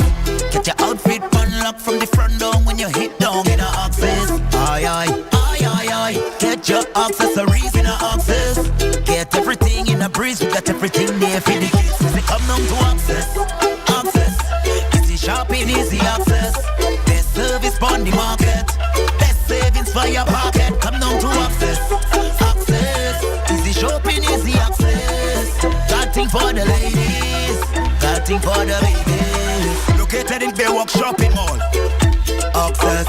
S18: get your outfit unlocked from the front door when you hit down in our access. Aye, aye, aye, aye, aye. Get your accessories in our access. Get everything in a breeze, we got everything there for the kids. We come down to access. for your pocket. Come down to access. Access. Easy shopping, easy access. Got thing for the ladies. Got thing for the ladies. Located in Baywalk Shopping Mall. Access.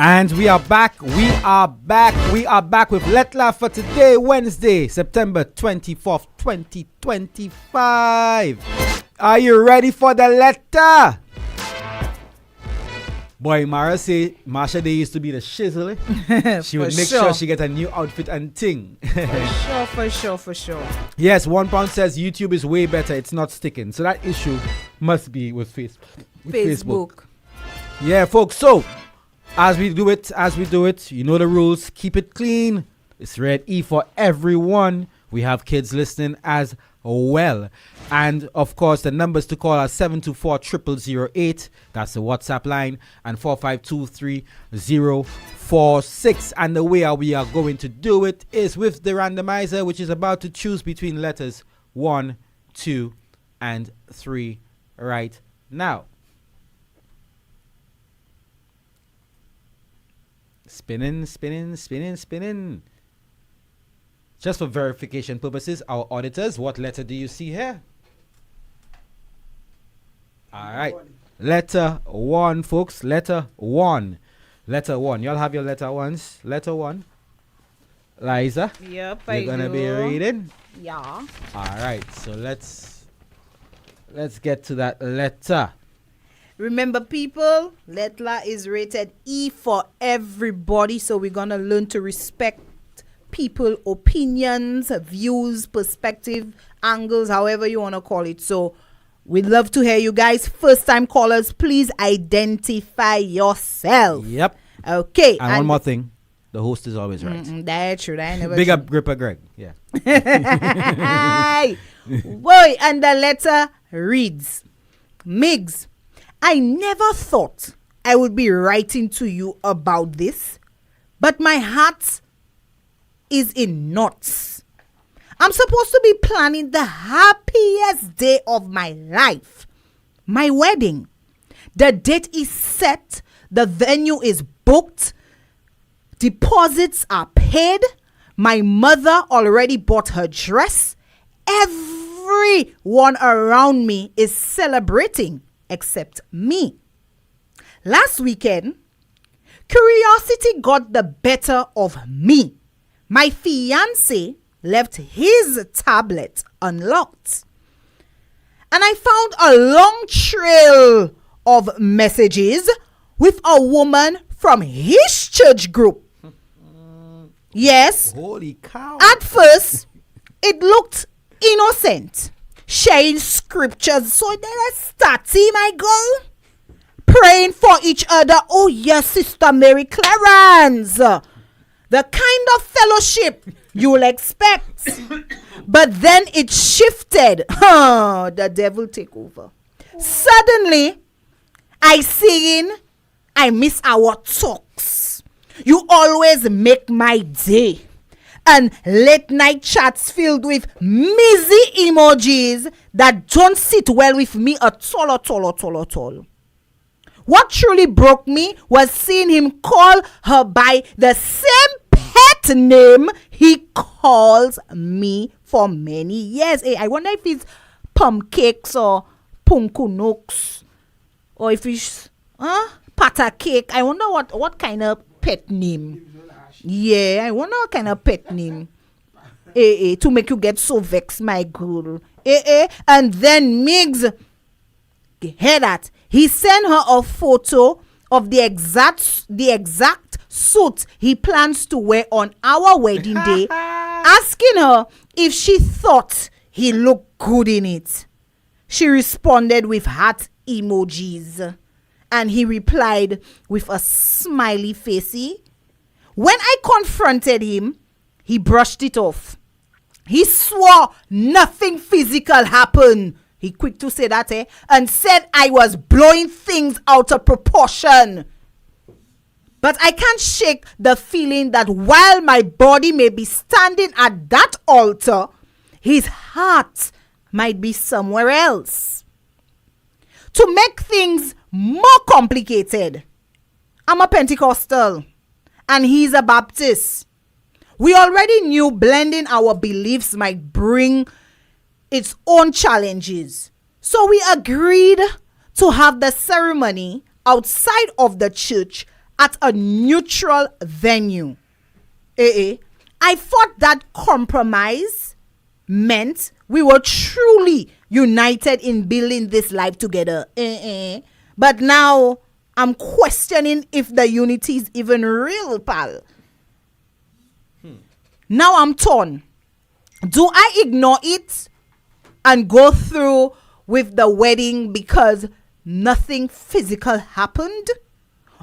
S9: And we are back with Lettre for today, Wednesday, September 24th, 2025. Are you ready for the letter? Boy, Marsha, they used to be the shizzle. She would make sure she get a new outfit and ting.
S10: For sure.
S9: Yes, 1 pound says YouTube is way better. It's not sticking. So that issue must be with Facebook. Yeah, folks. So, as we do it, you know the rules. Keep it clean. It's Red E for everyone. We have kids listening as well. And of course, the numbers to call are 724-0008. That's the WhatsApp line. And 4523046. And the way we are going to do it is with the randomizer, which is about to choose between letters 1, 2, and 3 right now. Spinning. Just for verification purposes, our auditors, what letter do you see here? All right. Letter 1, folks. Letter 1. Y'all have your letter ones. Letter 1. Liza.
S10: Yep,
S9: You're going to be reading?
S10: Yeah.
S9: All right. So let's get to that letter.
S10: Remember, people, Lettre is rated E for everybody, so we're going to learn to respect people, opinions, views, perspective, angles, however you want to call it. So we'd love to hear you guys. First time callers, please identify yourself.
S9: Yep.
S10: Okay.
S9: And one more thing. The host is always right.
S10: That's true.
S9: Big up Gripper Greg. Yeah.
S10: Boy, and the letter reads, Migs, I never thought I would be writing to you about this, but my heart is in knots. I'm supposed to be planning the happiest day of my life, my wedding. The date is set, the venue is booked, deposits are paid, my mother already bought her dress. Everyone around me is celebrating except me. Last weekend, curiosity got the better of me. My fiancé left his tablet unlocked. And I found a long trail of messages with a woman from his church group. Yes.
S9: Holy cow.
S10: At first, it looked innocent. Sharing scriptures. So then I started, my girl, praying for each other. Oh, yes, Sister Mary Clarence. The kind of fellowship you'll expect. But then it shifted. The devil take over. Suddenly, I miss our talks. You always make my day. And late night chats filled with mizzy emojis that don't sit well with me at all. What truly broke me was seeing him call her by the same pet name he calls me for many years. Hey, I wonder if it's Pumpcakes or Punkunooks, or if it's Pata Cake. I wonder what kind of pet name. Yeah, I wonder what kind of pet name. To make you get so vexed, my girl. And then Migs, hear that? He sent her a photo of the exact suit he plans to wear on our wedding day, asking her if she thought he looked good in it. She responded with heart emojis, and he replied with a smiley facey. When I confronted him, he brushed it off. He swore nothing physical happened. He quick to say that, and said I was blowing things out of proportion. But I can't shake the feeling that while my body may be standing at that altar, his heart might be somewhere else. To make things more complicated, I'm a Pentecostal and he's a Baptist. We already knew blending our beliefs might bring its own challenges. So we agreed to have the ceremony outside of the church at a neutral venue. I thought that compromise meant we were truly united in building this life together. But now I'm questioning if the unity is even real, pal. Now I'm torn. Do I ignore it and go through with the wedding because nothing physical happened?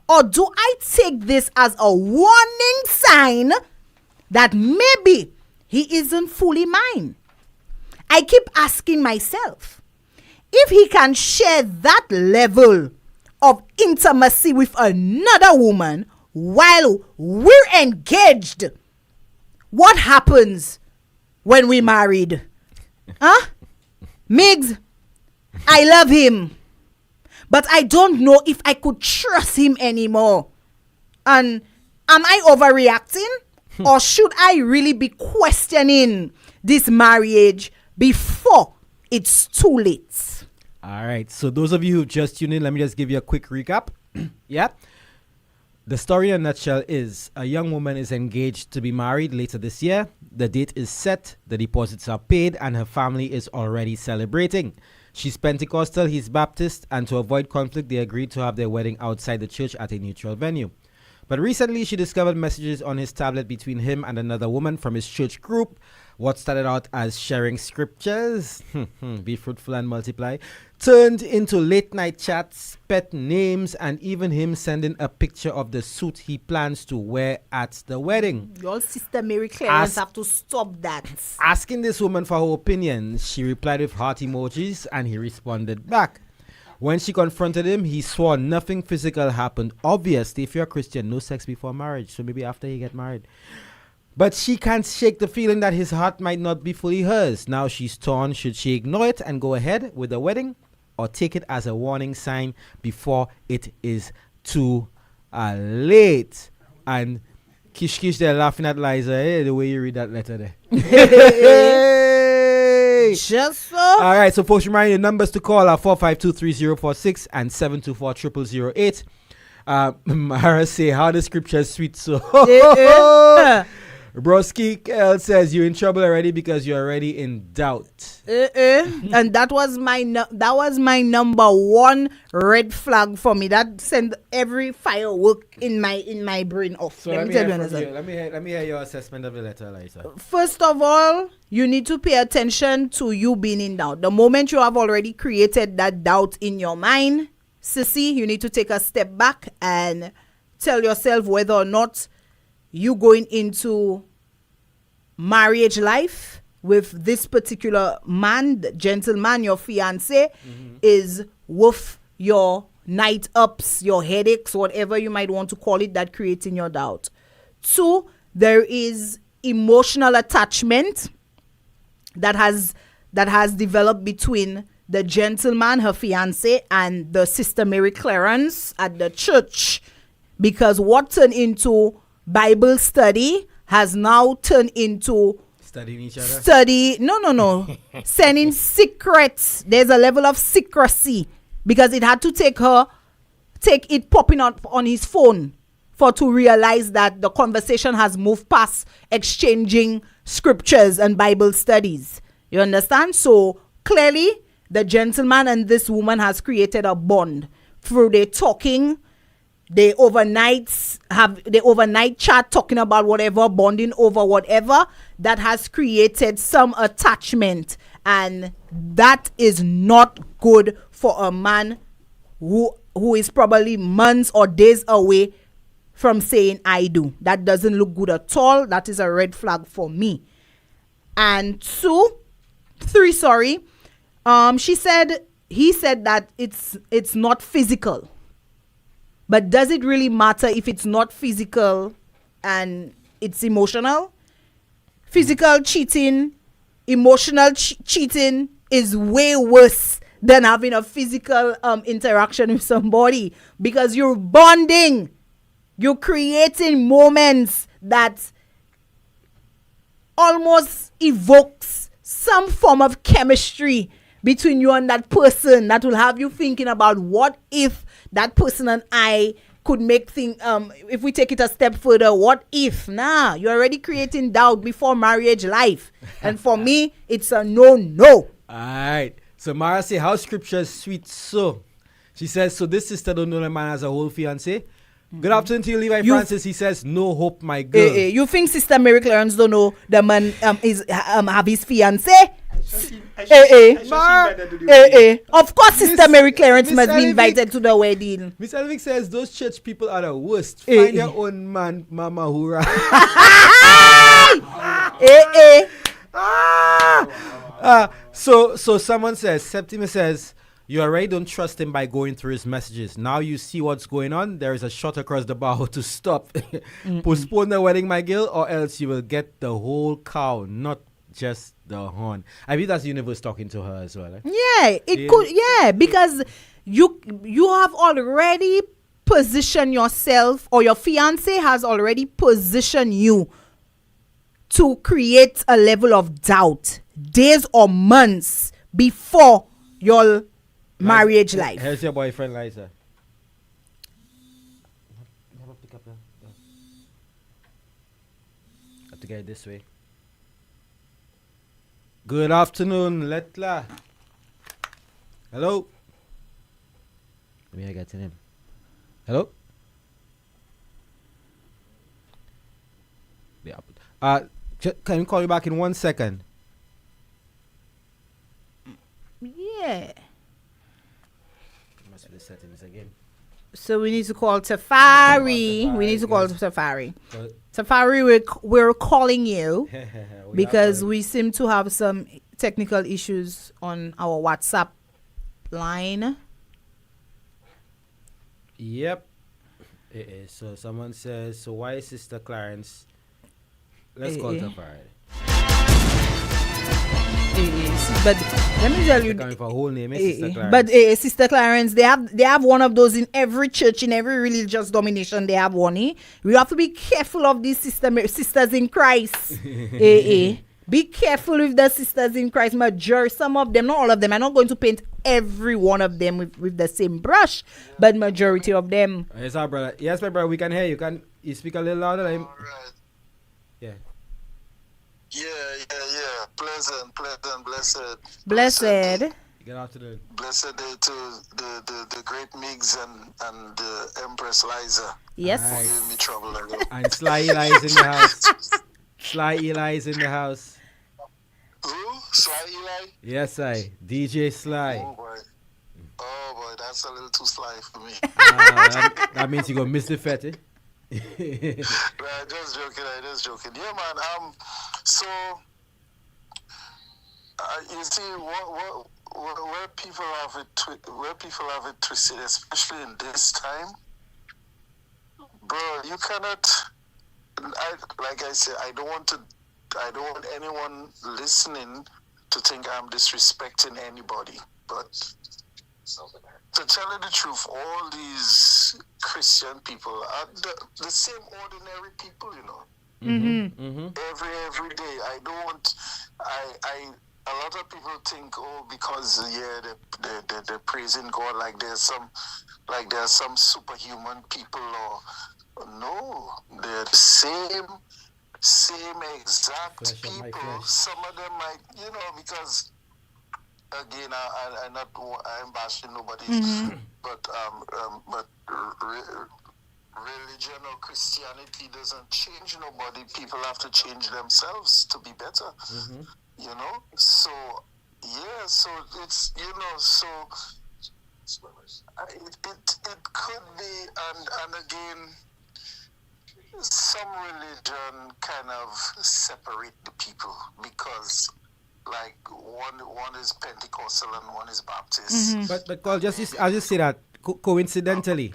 S10: Or do I take this as a warning sign that maybe he isn't fully mine? I keep asking myself, if he can share that level of intimacy with another woman while we're engaged, what happens when we married? Huh? Migs, I love him, but I don't know if I could trust him anymore. And am I overreacting? Or should I really be questioning this marriage before it's too late?
S9: All right. So those of you who've just tuned in, let me just give you a quick recap. Yeah. The story in a nutshell is a young woman is engaged to be married later this year. The date is set, the deposits are paid, and her family is already celebrating. She's Pentecostal, he's Baptist, and to avoid conflict, they agreed to have their wedding outside the church at a neutral venue. But recently, she discovered messages on his tablet between him and another woman from his church group. What started out as sharing scriptures, be fruitful and multiply, turned into late night chats, pet names, and even him sending a picture of the suit he plans to wear at the wedding.
S10: Your sister Mary Clarence have to stop that.
S9: Asking this woman for her opinion, she replied with heart emojis and he responded back. When she confronted him, he swore nothing physical happened. Obviously, if you're a Christian, no sex before marriage, so maybe after you get married. But she can't shake the feeling that his heart might not be fully hers. Now she's torn. Should she ignore it and go ahead with the wedding, or take it as a warning sign before it is too late? And Kish Kish, they're laughing at Liza, the way you read that letter there.
S10: Just so.
S9: All right, so folks, remind you, numbers to call are 452-3046 and 724-0008. Mara say, how the scripture is sweet, so. Broski says you're in trouble already because you're already in doubt.
S10: And that was my number one red flag for me. That sent every firework in my brain off.
S9: So let me hear your assessment of the letter, Liza.
S10: First of all, you need to pay attention to you being in doubt. The moment you have already created that doubt in your mind, sissy, you need to take a step back and tell yourself whether or not you going into marriage life with this particular man, the gentleman, your fiance, is worth your night ups, your headaches, whatever you might want to call it, that creating your doubt. 2, there is emotional attachment that has developed between the gentleman, her fiance, and the sister Mary Clarence at the church, because what turned into Bible study has now turned into
S9: studying each other.
S10: Sending secrets. There's a level of secrecy because it had to take it popping up on his phone for to realize that the conversation has moved past exchanging scriptures and Bible studies. You understand? So clearly the gentleman and this woman has created a bond through their talking. They overnight chat talking about whatever, bonding over whatever, that has created some attachment, and that is not good for a man who is probably months or days away from saying I do. That doesn't look good at all. That is a red flag for me. And 3, sorry. He said that it's not physical. But does it really matter if it's not physical and it's emotional? Physical cheating, emotional cheating is way worse than having a physical interaction with somebody, because you're bonding. You're creating moments that almost evokes some form of chemistry between you and that person that will have you thinking about what if that person and I could make things, if we take it a step further, what if? Nah, you're already creating doubt before marriage life. And for me, it's a no.
S9: All right. So Mara say, how scripture is sweet so. She says, so this sister don't know the man has a whole fiancé. Good afternoon to you, Levi Francis. He says, no hope, my girl.
S10: You think Sister Mary Clarence don't know the man is have his fiancé? Of course, Sister Mary Clarence must be invited to the wedding.
S9: Miss Elvick says those church people are the worst. Find your own man, Mama Hura. So someone says, Septimus says, you already don't trust him by going through his messages. Now you see what's going on. There is a shot across the bow to stop. Postpone the wedding, my girl, or else you will get the whole cow, not just the horn. I believe that's the universe talking to her as well. Eh?
S10: Yeah, it could. Yeah, because you have already positioned yourself, or your fiance has already positioned you to create a level of doubt days or months before your marriage life.
S9: How's your boyfriend, Liza? Have to get it this way. Good afternoon, Lettre. Hello. Let me get to him. Hello. Yeah. Can we call you back in 1 second?
S10: Yeah.
S9: Must be the settings again.
S10: So we need to call Tafari. We need to call Tafari. Tafari, we're calling you because we seem to have some technical issues on our WhatsApp line.
S9: Yep. It is. So someone says, so why is Sister Clarence? Let's call Tafari.
S10: But let me tell you,
S9: for whole name, Sister Clarence.
S10: But Sister Clarence, they have one of those in every church, in every religious domination. They have one. We have to be careful of these sisters in Christ. Be careful with the sisters in Christ. Some of them, not all of them. I'm not going to paint every one of them with the same brush, but majority of them.
S9: Yes, our brother. Yes, my brother. We can hear you. Can you speak a little louder?
S19: Right.
S9: Yeah.
S19: Yeah. Pleasant,
S10: blessed.
S9: Good afternoon.
S19: Blessed day to the great Migs and the Empress Liza.
S10: Yes.
S19: Who gave me trouble again.
S9: And Sly Eli is in the house. Sly Eli is in the house.
S19: Who? Sly Eli?
S9: Yes, DJ Sly.
S19: Oh boy, that's a little too sly for me.
S9: That means you're going to miss the fete.
S19: Just joking. Yeah, man. So you see, where people have it twisted, especially in this time, bro. You cannot. Like I said, I don't want anyone listening to think I'm disrespecting anybody, but to tell you the truth, all these Christian people are the same ordinary people, you know. Every day. A lot of people think, because they're praising God like there's some superhuman people, or no, they're the same exact people. Some of them might, because again, I'm bashing nobody, but religion or Christianity doesn't change nobody. People have to change themselves to be better. So so it's so it could be, and again, some religion kind of separate the people, because like one is Pentecostal and one is Baptist.
S9: But Carl, just say that coincidentally,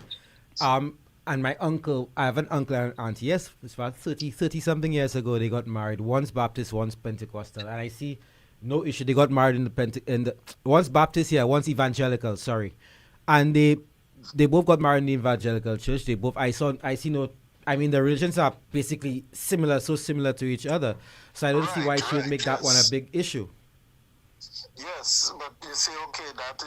S9: And my uncle, I have an uncle and auntie. Yes, it's about 30 something years ago. They got married. One's Baptist, one's Pentecostal, and I see no issue. They got married in the one's Baptist, yeah, one's evangelical. Sorry, and they both got married in the evangelical church. They both I mean the religions are basically similar, so similar to each other. So I don't see why she would make that one a big issue.
S19: Yes, but you say, okay, that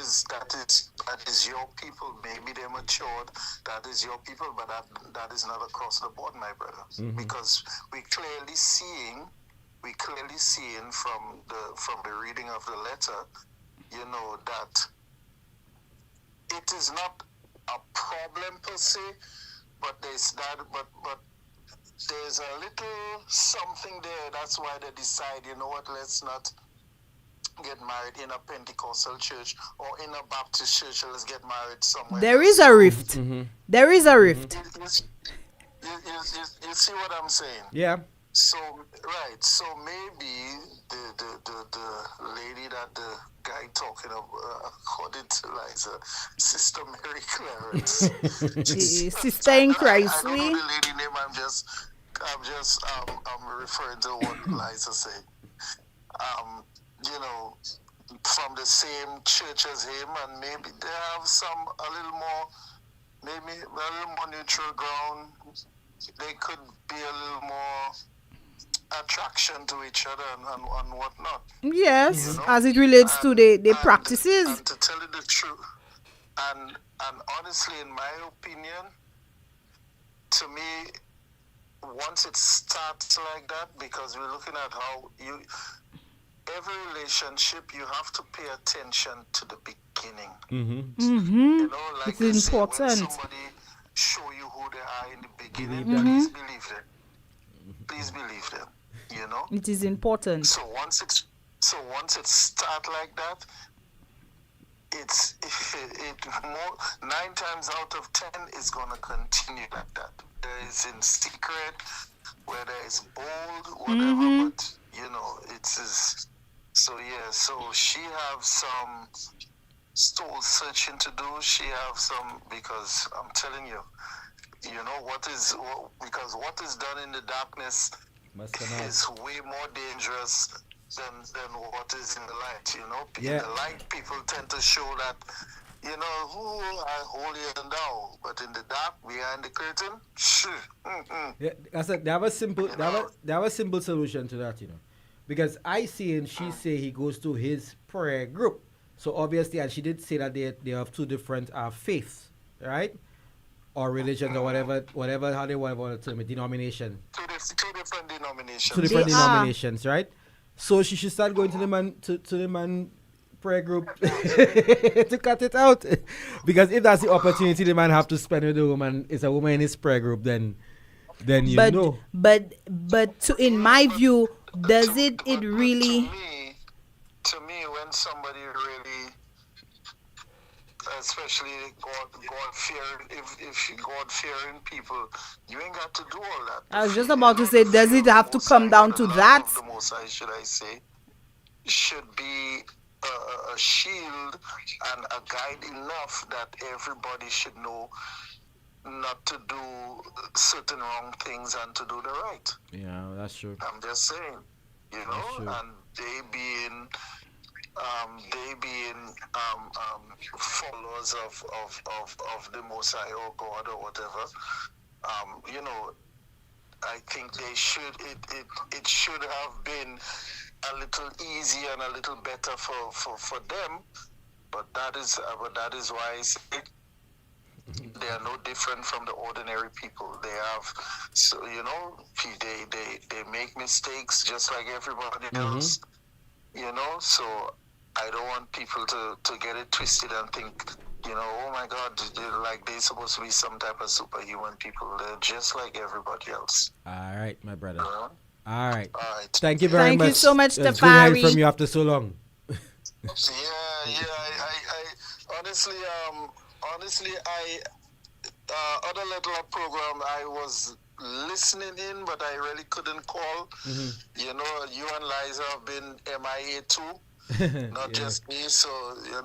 S19: is your people. Maybe they matured. That is your people, but that is not across the board, my brother.
S9: Mm-hmm.
S19: Because we clearly seeing from the reading of the letter, that it is not a problem per se, but there's a little something there. That's why they decide, you know what, let's not get married in a Pentecostal church or in a Baptist church. Let's get married somewhere.
S10: There is a rift.
S9: Mm-hmm.
S10: There is a rift.
S19: You see what I'm saying?
S9: Yeah.
S19: So maybe the lady that the guy talking about, according to Liza, Sister Mary Clarence,
S10: Sister in Christ,
S19: I don't know the lady name. I'm just referring to what Liza said. From the same church as him, and maybe they have a little more neutral ground. They could be a little more attraction to each other and whatnot.
S10: Yes, as it relates to the practices.
S19: And to tell you the truth, and honestly, in my opinion, to me, once it starts like that, because we're looking at how every relationship, you have to pay attention to the beginning.
S9: Mm-hmm.
S10: Mm-hmm.
S19: Like
S10: it's important.
S19: When somebody show you who they are in the beginning,
S10: Mm-hmm.
S19: please believe them. Please believe them.
S10: It is important.
S19: So once it start like that, it 9 times out of 10 is gonna continue like that. There is in secret, where there is bold, whatever,
S10: Mm-hmm.
S19: but it is. So yeah, so she have some soul searching to do. She have some, because I'm telling you, because what is done in the darkness is way more dangerous than what is in the light.
S9: Yeah.
S19: In the light, people tend to show that, who are holier than thou, but in the dark, behind the curtain,
S9: Yeah, they have a simple solution to that, because I see and she say he goes to his prayer group. So obviously, and she did say that they have two different faiths, right? Or religions or whatever how they want to term it, denomination.
S19: Two different denominations.
S9: Two different denominations, right? So she should start going to the man prayer group to cut it out. Because if that's the opportunity the man have to spend with the woman, it's a woman in his prayer group, then know.
S10: But in my view, does it really?
S19: To me, when somebody really, especially God fearing, if you God fearing people, you ain't got to do all that.
S10: I was just about to say, does it have to come down to that?
S19: The Most High, should I say, should be a shield and a guide enough that everybody should know not to do certain wrong things and to do the right.
S9: Yeah, that's true.
S19: I'm just saying, and they being followers of the Most High or God or whatever, I think they should. It should have been a little easier and a little better for them, but that is why I say they are no different from the ordinary people. They have, so they make mistakes just like everybody else. So I don't want people to get it twisted and think, oh my God, they're supposed to be some type of superhuman people. They're just like everybody else.
S9: All right, my brother. All right.
S19: All right.
S9: Thank you very much.
S10: Thank you so much,
S9: It's good hearing
S10: Tafari.
S9: from you after so long.
S19: Yeah. I honestly, other Lettre program, I was listening in, but I really couldn't call.
S9: Mm-hmm.
S19: You and Liza have been MIA too. Not just me. So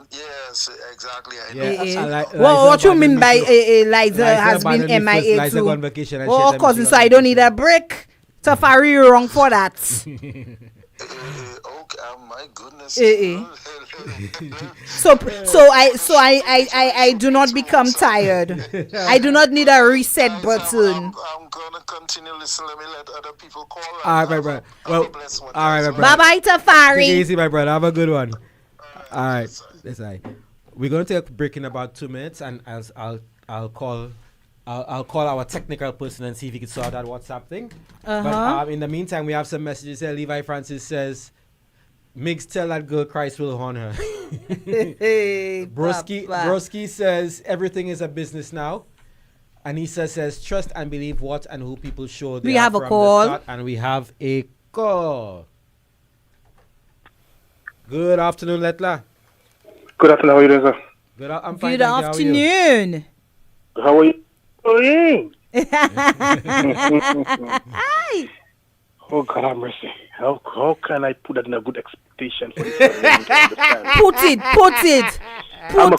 S19: yes, exactly. I
S10: Yeah.
S19: know.
S10: Well, what you mean by Liza has been MIA
S9: Liza
S10: too?
S9: gone vacation and
S10: Oh,
S9: shit,
S10: cousin, so I don't need a break. Safari wrong for that.
S19: My goodness.
S10: I do not become tired. I do not need a reset button.
S19: I'm gonna continue listening. Let me let other people call.
S9: All right, my brother. Well, all right, my brother.
S10: Bye bye, Tafari.
S9: Take it easy, my brother. Have a good one. All right, that's all right. We're gonna take a break in about 2 minutes, and I'll call our technical person and see if he can sort that WhatsApp thing. But in the meantime, we have some messages here. Levi Francis says, Migs, tell that girl Christ will honor her. Broski says, everything is a business now. Anissa says, trust and believe what and who people show they
S10: we
S9: are
S10: have
S9: from
S10: a call.
S9: the start. And we have a call. Good afternoon, Lettre.
S20: Good afternoon. How are you doing, sir?
S9: I'm fine.
S10: Good afternoon.
S20: How are you?
S10: Hi.
S20: Oh, God have mercy. How can I put that in a good expectation for this man to understand?
S10: Put it.
S20: I'm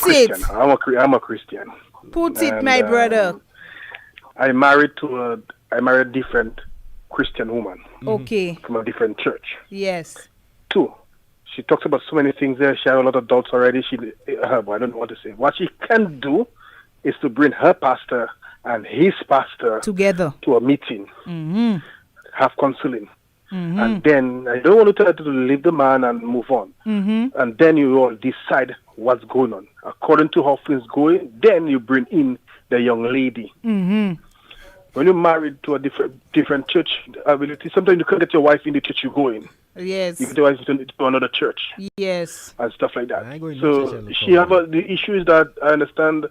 S20: a Christian.
S10: Put it, my brother.
S20: I married a different Christian woman.
S10: Okay.
S20: From a different church.
S10: Yes.
S20: 2, she talks about so many things there. She had a lot of doubts already. I don't know what to say. What she can do is to bring her pastor and his pastor
S10: together
S20: to a meeting, have counseling. And then I don't want to tell her to leave the man and move on. And then you all decide what's going on. According to how things going, then you bring in the young lady. When you're married to a different church, sometimes you can't get your wife in the church you go in.
S10: Yes.
S20: You get your wife to another church.
S10: Yes.
S20: And stuff like that. So the issue is that I understand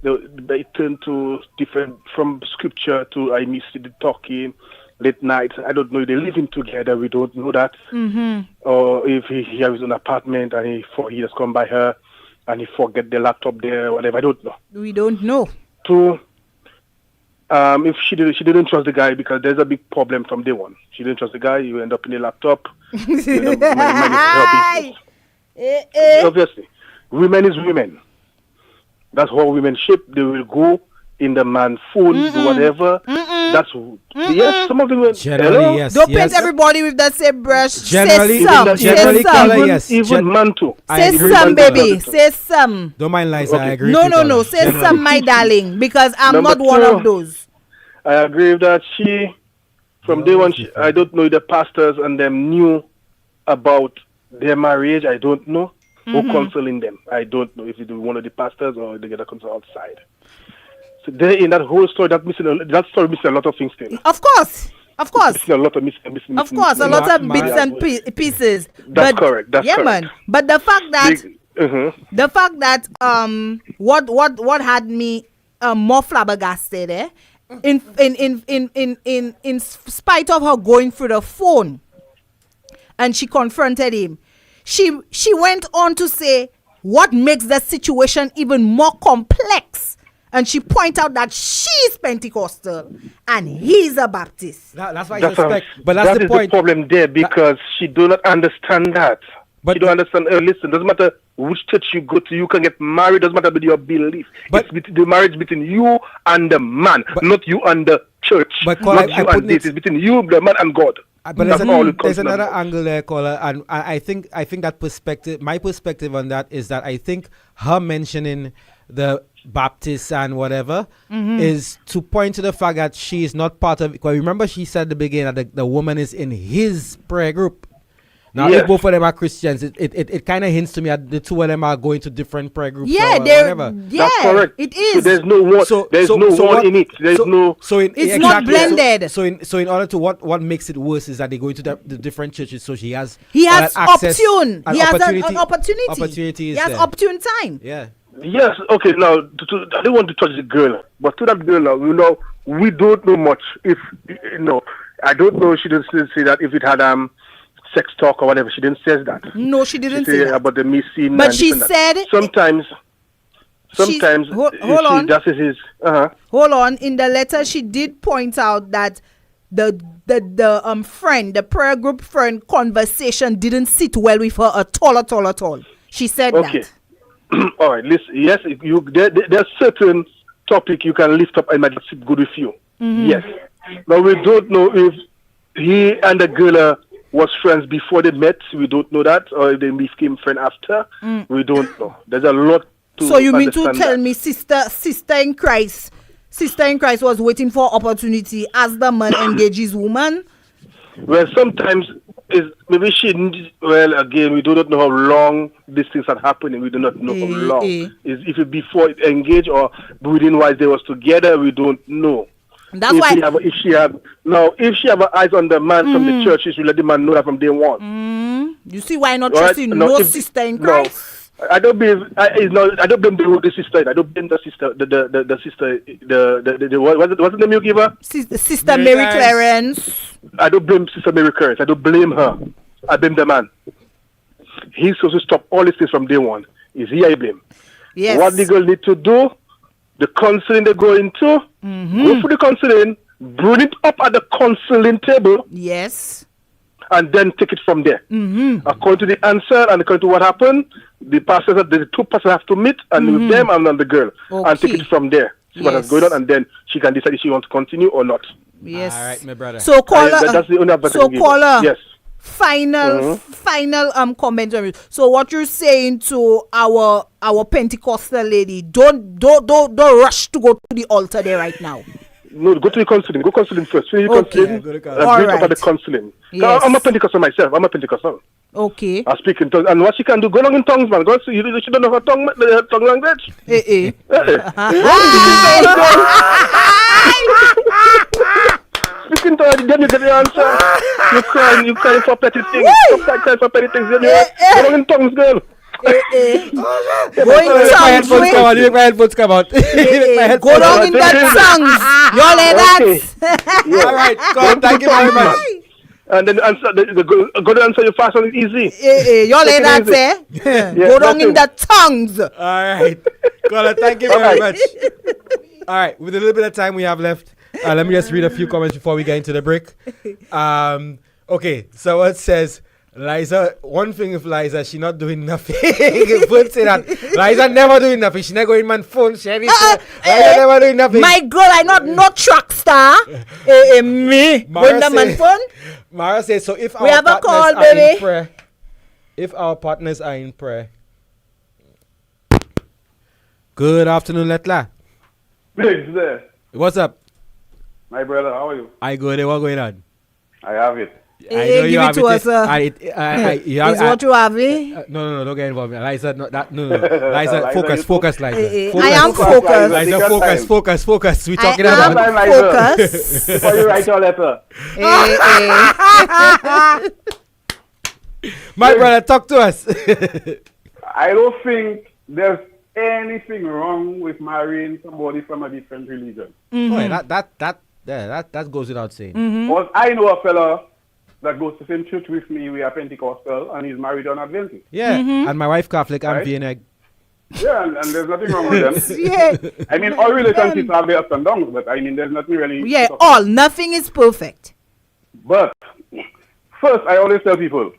S20: they turn to different, from scripture to I miss the talking, late nights. I don't know if they're living together. We don't know that. Or if he has his own apartment and he just come by her and he forget the laptop there, whatever. I don't know.
S10: We don't know.
S20: 2, if she didn't trust the guy, because there's a big problem from day one. She didn't trust the guy. You end up in the laptop. You end up her business. Obviously, women is women. That's how women shape. They will go in the man's phone, do whatever. That's yes. Some of them
S9: generally yes.
S10: Don't paint everybody with that same brush.
S9: Generally,
S20: even man too.
S10: Say some, baby. Say some.
S9: Don't mind Liza.
S20: Okay.
S9: I agree.
S10: No. Say some, my darling, because I'm
S20: Number
S10: not one
S20: 2,
S10: of those.
S20: I agree with that. From day one, I don't know if the pastors and them knew about their marriage. I don't know. Who counseling them? I don't know if it's one of the pastors or they get a counsel outside. So there, in that whole story, that story missing a lot of things still.
S10: Of course.
S20: Missing a lot of missing.
S10: Of course, a lot of bits and pieces.
S20: That's correct. That's correct.
S10: Man. But the fact that what had me more flabbergasted, in spite of her going through the phone, and she confronted him. She went on to say what makes the situation even more complex. And she pointed out that she's Pentecostal and he's a Baptist.
S9: That's why I suspect. But that's the point.
S20: The problem there, because she do not understand that. But you don't understand. Listen, doesn't matter which church you go to. You can get married. Doesn't matter about your belief. But the marriage between you and the man, not you and the church.
S9: But
S20: not you and this. It's between you, the man, and God.
S9: But there's another angle there, caller, and I think that perspective, my perspective on that is that I think her mentioning the Baptists and whatever is to point to the fact that she is not part of. Because remember, she said at the beginning that the woman is in his prayer group. Now, if both of them are Christians, it kind of hints to me that the two of them are going to different prayer groups.
S10: Yeah,
S9: or whatever.
S20: That's correct.
S10: It is.
S20: So there's no one. There's no one in it. There's no.
S9: So
S10: it's not blended.
S9: So in order to what makes it worse is that they go into the different churches. So he has
S10: access. He has an
S9: opportunity.
S10: He has opportune time.
S9: Yeah.
S20: Yes. Okay. Now, I don't want to touch the girl, but to that girl, now, we don't know much. If I don't know. She didn't say that if it had sex talk or whatever. She didn't say that.
S10: No, she didn't say that.
S20: About the missing.
S10: But she said
S20: sometimes.
S10: Hold on.
S20: That is his.
S10: Hold on. In the letter, she did point out that the prayer group friend conversation didn't sit well with her at all. She said that.
S20: All right, listen. Yes, there's certain topic you can lift up and might sit good with you. Yes. Now we don't know if he and the girl was friends before they met. We don't know that, or if they became friends after. We don't know. There's a lot to.
S10: So you mean to tell me, sister in Christ was waiting for opportunity as the man engages woman?
S20: Well, sometimes maybe she. Well, again, we do not know how long these things are happening. We do not know how long. If it before it engaged or breeding wise they was together, we don't know.
S10: That's why.
S20: If she have her eyes on the man from the church, she should let the man know that from day one.
S10: You see why not trusting no sister in Christ?
S20: I don't believe. I don't blame the sister. I don't blame the sister. The sister. What's the name you give her?
S10: Sister Mary Clarence.
S20: I don't blame Sister Mary Clarence. I don't blame her. I blame the man. He's supposed to stop all these things from day one. Is he I blame?
S10: Yes.
S20: What the girl need to do? The counseling they go into. Go for the counseling. Bring it up at the counseling table.
S10: Yes.
S20: And then take it from there. According to the answer and according to what happened, the two pastors have to meet and with them and then the girl and take it from there. See what is going on, and then she can decide if she wants to continue or not.
S10: Yes.
S9: All right, my brother.
S10: So caller.
S20: That's the only advice I can give. Yes.
S10: Final comment on it. So what you're saying to our Pentecostal lady? Don't rush to go to the altar there right now.
S20: No, go to the counseling. Go counseling first. Finish counseling. Bring up at the counseling.
S10: Yes.
S20: I'm a Pentecostal myself.
S10: Okay.
S20: I speak in tongues. And what she can do, go along in tongues, man. Go, she don't know her tongue language. Speak in tongues, then you get the answer. You crying for petty things. Stop crying for petty things. Go along in tongues, girl.
S10: Go down in that songs. Y'all hear that?
S20: All right,
S9: God, thank you very much.
S20: And then answer go to answer your fast one is easy.
S10: Y'all hear that, eh? Go down in the tongues.
S9: All right. God, thank you very much. All right, with a little bit of time we have left, let me just read a few comments before we get into the break. Okay, so it says, Liza, one thing with Liza, she not doing nothing. Don't say that. Liza never doing nothing. She never going man phone. She Liza never doing nothing.
S10: My girl, I not track star. Me. Going the man phone.
S9: Mara says, so if
S10: we
S9: our
S10: have a
S9: partners
S10: call,
S9: are
S10: baby.
S9: in prayer, if our partners are in prayer. Good afternoon, Lettre.
S21: Biggs there.
S9: What's up?
S21: My brother, how are you?
S9: I go there. What going on?
S21: I have it.
S9: I know you
S10: give
S9: have
S10: it to us, sir.
S9: Is
S10: what you have, eh?
S9: No, don't get involved. Liza, no. Liza, focus, Liza.
S10: I am focused.
S9: Liza, focus. We talking
S10: I
S9: about
S10: am focused.
S21: Before you write your letter.
S9: My brother, talk to us.
S21: I don't think there's anything wrong with marrying somebody from a different religion.
S9: That goes without saying.
S21: Well, I know a fella that goes to the same church with me. We are Pentecostal, and he's married on Adventist.
S9: Yeah, and my wife Catholic. I'm Vienna.
S21: Yeah, and there's nothing wrong with them.
S10: Yeah.
S21: I mean, all relationships have their ups and downs, but I mean, there's nothing really.
S10: Yeah, nothing is perfect.
S21: But first, I always tell people,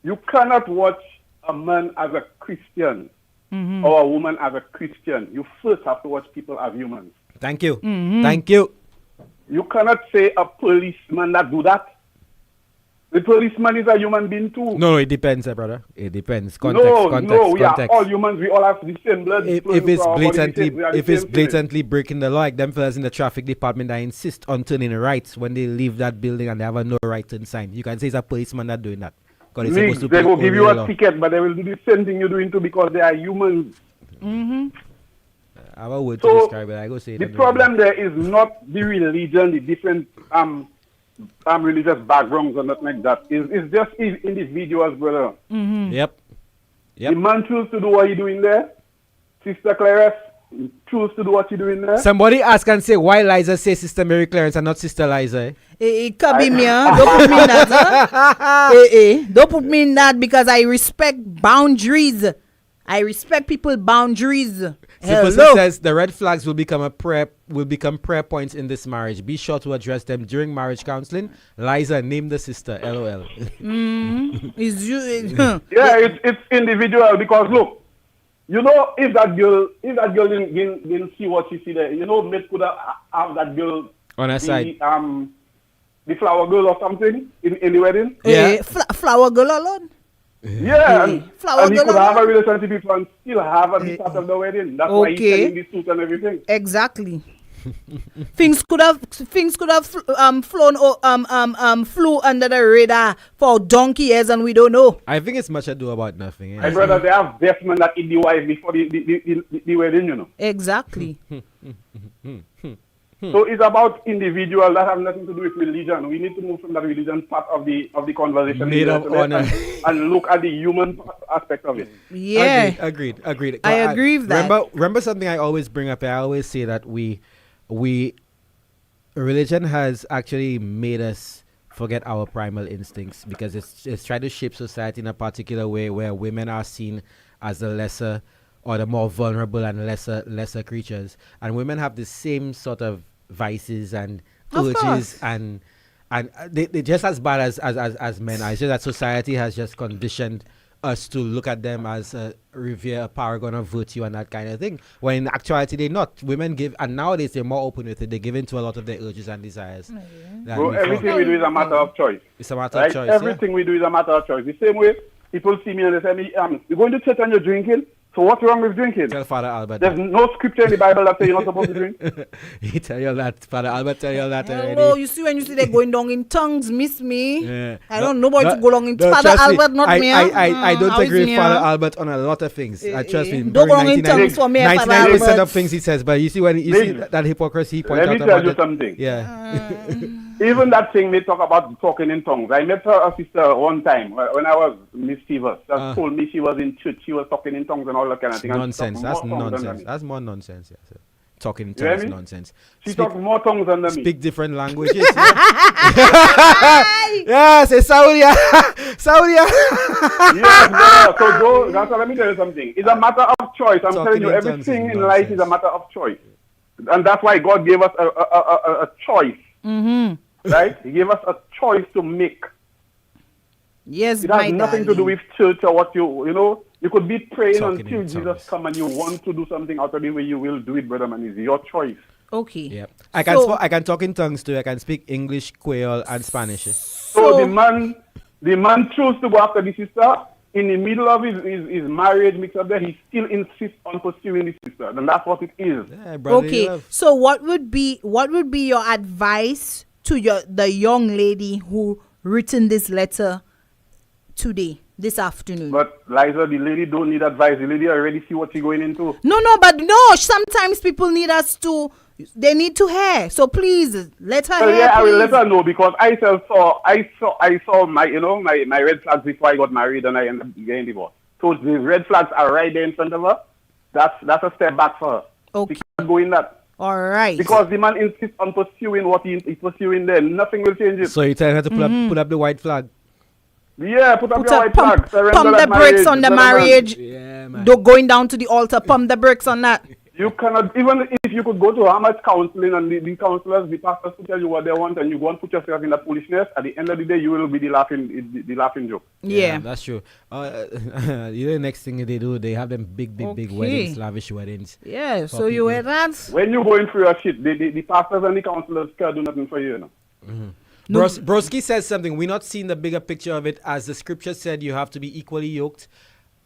S21: you cannot watch a man as a Christian or a woman as a Christian. You first have to watch people as humans.
S9: Thank you. Thank you.
S21: You cannot say a policeman that do that. The policeman is a human being too.
S9: No, it depends, brother. It depends. Context.
S21: No, we are all humans. We all have the same blood.
S9: If it's blatantly breaking the law, like them fellas in the traffic department that insist on turning right when they leave that building and they have a no right turn sign, you can say it's a policeman that doing that.
S21: They will give you a ticket, but they will do the same thing you're doing too because they are humans.
S9: I have a word to describe it. I go say
S21: the problem there is not the religion, the different religious backgrounds or nothing like that. It's just individuals, brother.
S9: Yep.
S21: The man choose to do what he doing there. Sister Clarence choose to do what he doing there.
S9: Somebody ask and say why Liza say Sister Mary Clarence and not Sister Liza.
S10: It could be me. Don't put me in that. Don't put me in that because I respect boundaries. I respect people's boundaries.
S9: Simple
S10: Hello.
S9: says the red flags will become prayer points in this marriage. Be sure to address them during marriage counseling. Liza, name the sister. LOL.
S10: Is you?
S21: Yeah, it's individual because look, you know, if that girl didn't see what she see there, you know, Miss could have that girl
S9: on her side.
S21: The flower girl or something in the wedding.
S10: Yeah, flower girl alone.
S21: Yeah, and
S10: flower
S21: he
S10: girl
S21: could have a
S10: alone.
S21: relationship with her and still have a part of the wedding. That's why he's selling the suit and everything.
S10: Exactly. things could have flew under the radar for donkey years and we don't know.
S9: I think it's much ado about nothing.
S21: My brother, they have best men that eat the wife before the wedding, you know.
S10: Exactly.
S21: So it's about individual. That has nothing to do with religion. We need to move from that religion part of the conversation
S9: Made of honor.
S21: and look at the human aspect of it.
S10: Yeah.
S9: Agreed.
S10: I agree with that.
S9: Remember something I always bring up. I always say that religion has actually made us forget our primal instincts because it's trying to shape society in a particular way where women are seen as the lesser or the more vulnerable and lesser creatures, and women have the same sort of vices and urges and they're just as bad as men are. It's just that society has just conditioned us to look at them as revere a paragon of virtue and that kind of thing, when in actuality they're not. Women give, and nowadays they're more open with it. They give in to a lot of their urges and desires.
S21: Bro, everything we do is a matter of choice.
S9: It's a matter of choice.
S21: Everything we do is a matter of choice. The same way people see me and they say, you're going to church and you're drinking. So what's wrong with drinking?
S9: Tell Father Albert.
S21: There's no scripture in the Bible that says you're not supposed to drink.
S9: He tell you that. Father Albert tell you that already.
S10: No, you see when you see they going down in tongues, miss me.
S9: Yeah.
S10: I don't know about to go along in Father Albert, not me.
S9: I don't agree with Father Albert on a lot of things. Trust me.
S10: Don't go along in tongues for me, Father
S9: 99%
S10: Albert.
S9: of things he says, but you see when you see that hypocrisy he points out.
S21: Let me tell you something.
S9: Yeah.
S21: Even that thing they talk about talking in tongues. I met her sister one time when I was mischievous. That told me she was in church. She was talking in tongues and all that kind of thing.
S9: Nonsense. That's nonsense. That's more nonsense. Yeah. Talking in
S21: You hear
S9: tongues is
S21: me?
S9: nonsense.
S21: She talks more tongues than me.
S9: Speak different languages. Yes, it's Saudi. Saudi.
S21: Yes, no. So go, Gansa, let me tell you something. It's a matter of choice. I'm telling you, everything in life is a matter of choice. And that's why God gave us a choice.
S10: Mm-hmm.
S21: Right? He gave us a choice to make.
S10: Yes,
S21: it has nothing to do with church or what you know. You could be praying
S9: Talking
S21: until
S9: in
S21: Jesus
S9: tongues.
S21: come and you want to do something out of the way, you will do it, brother man. It's your choice.
S10: Okay.
S9: Yeah. I can talk in tongues too. I can speak English, Creole, and Spanish.
S21: So the man chose to go after the sister. In the middle of his marriage mix up there, he still insists on pursuing the sister, and that's what it is.
S9: Yeah,
S10: Okay. So what would be your advice to the young lady who written this letter today, this afternoon?
S21: But Liza, the lady don't need advice. The lady already see what she's going into.
S10: No. Sometimes people need us to. They need to hear. So please let her hear.
S21: Yeah, I will
S10: please.
S21: let her know because I saw my red flags before I got married and I ended up getting divorced. So the red flags are right there in front of her. That's a step back for her.
S10: Okay.
S21: She can't go in that.
S10: All right.
S21: Because the man insists on pursuing what he's pursuing there. Nothing will change it.
S9: So you tell her to put up the white flag.
S21: Yeah, put up your white flag. Surrender
S10: Pump the
S21: that
S10: brakes on the
S21: marriage.
S10: marriage. Going down to the altar, pump the brakes on that.
S21: You cannot, even if you could go to how much counseling and the counselors, the pastors to tell you what they want and you go and put yourself in that foolishness, at the end of the day, you will be the laughing joke.
S10: Yeah.
S9: That's true. The next thing they do, they have them big weddings, lavish weddings.
S10: Yeah, so you wear that?
S21: When you going through your shit, the pastors and the counselors can't do nothing for you, you know.
S9: Mm-hmm. Broski says something. We're not seeing the bigger picture of it. As the scripture said, you have to be equally yoked.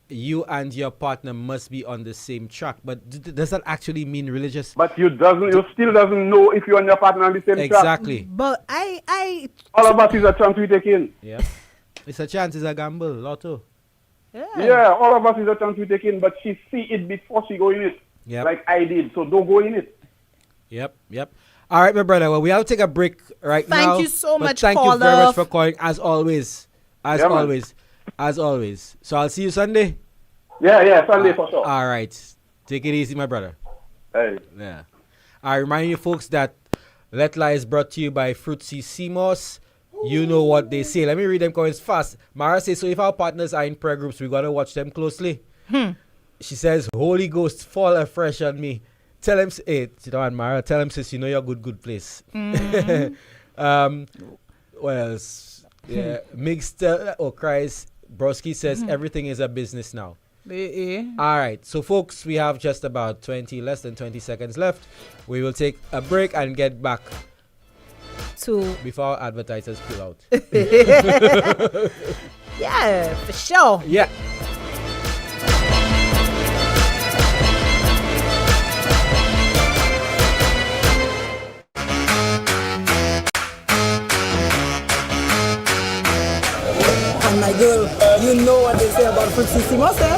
S9: You and your partner must be on the same track. But does that actually mean religious?
S21: But you still doesn't know if you and your partner on the same track.
S9: Exactly.
S10: But I
S21: all of us is a chance we take in.
S9: Yeah. It's a chance, it's a gamble, lotto.
S21: Yeah, all of us is a chance we take in, but she see it before she go in it.
S9: Yep.
S21: Like I did. So don't go in it.
S9: Yep. All right, my brother. Well, we have to take a break now.
S10: Thank you so
S9: but
S10: much,
S9: thank you very
S10: caller.
S9: much for calling, as always. As always. So I'll see you Sunday?
S21: Yeah, Sunday for sure.
S9: All right. Take it easy, my brother.
S21: Hey.
S9: Yeah. I remind you folks that Lettre is brought to you by Fruitsy CMOS. You know what they say. Let me read them comments fast. Mara says, so if our partners are in prayer groups, we got to watch them closely. She says, Holy Ghost, fall afresh on me. Tell him, hey, Mara, tell him, sis, you know you're good place. What else? Yeah, mixed, Christ, Broski says, everything is a business now. All right, so folks, we have just about less than 20 seconds left. We will take a break and get back
S10: to
S9: before our advertisers pull out.
S10: Yeah, for sure.
S9: Yeah.
S6: And my girl, you know what they say about Fruitsissimos, eh?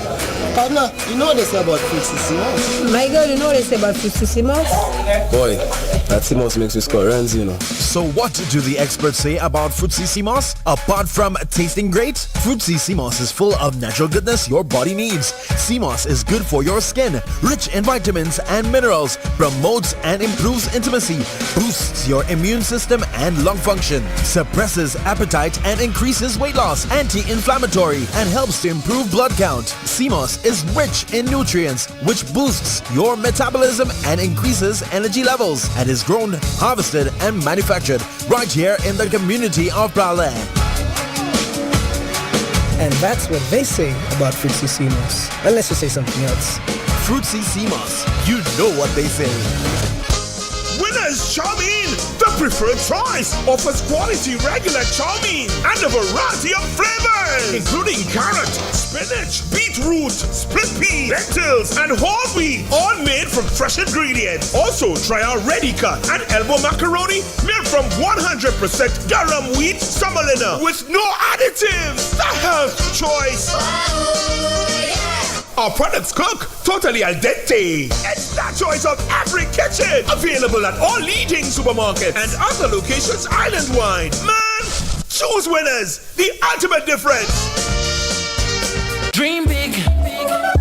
S7: Partner, you know what they say about Fruitsissimos?
S6: My girl, you know what they say about Fruitsissimos?
S7: Boy, that Simos makes me score runs, you know.
S8: So what do the experts say about Fruitsissimos? Apart from tasting great, Fruitsissimos is full of natural goodness your body needs. Simos is good for your skin, rich in vitamins and minerals, promotes and improves intimacy, boosts your immune system and lung function, suppresses appetite and increases weight loss, anti-inflammatory, and helps to improve blood count. Simos is rich in nutrients, which boosts your metabolism and increases energy levels, and is grown, harvested, and manufactured right here in the community of Brale.
S6: And that's what they say about Fruitsissimos. Unless you say something else.
S8: Fruitsissimos, you know what they say.
S17: Winners Chow Mein, the preferred choice, offers quality regular chow mein and a variety of flavors, including carrot, spinach, beetroot, split pea, lentils, and whole wheat, all made from fresh ingredients. Also, try our ready cut and elbow macaroni made from 100% garam wheat semolina with no additives. The health choice. Our products cook totally al dente. It's the choice of every kitchen. Available at all leading supermarkets and other locations island-wide. Man, choose Winners. The ultimate difference.
S18: Dream big,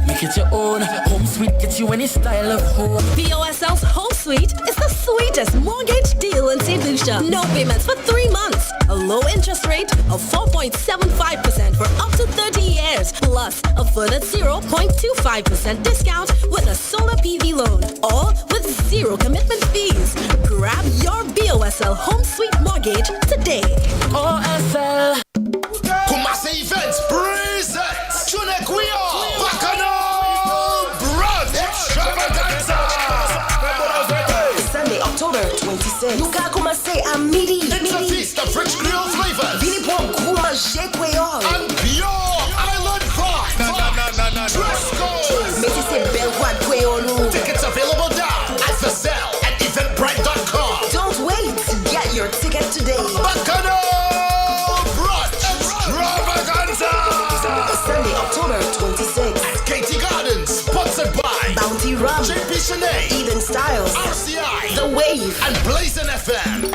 S18: make it your own. Home Sweet gets you any style of home.
S2: BOSL's Home Suite is the sweetest mortgage deal in St. Lucia. No payments for 3 months. A low interest rate of 4.75% for up to 30 years. Plus a further 0.25% discount with a solar PV loan. All with zero commitment fees. Grab your BOSL Home Suite mortgage today.
S18: OSL.
S22: Kumasi Events presents Chunequio Bacchanal Broad Extravaganza.
S2: Sunday, October 26th. Luka Kumase Amiri.
S22: It's a feast of rich Creole flavors.
S2: Vinipo Kuma Shekweol.
S22: And pure island pride. Dress code. Tickets available now at The Cell and eventbrite.com.
S2: Don't wait to get your ticket today.
S22: Bacchanal Brunch Extravaganza.
S2: Sunday, October 26th.
S22: At Katie Gardens, sponsored by
S2: Bounty Rum,
S22: JP Shanae,
S2: Eden Styles,
S22: RCI,
S2: The Wave,
S22: and Blazing FM.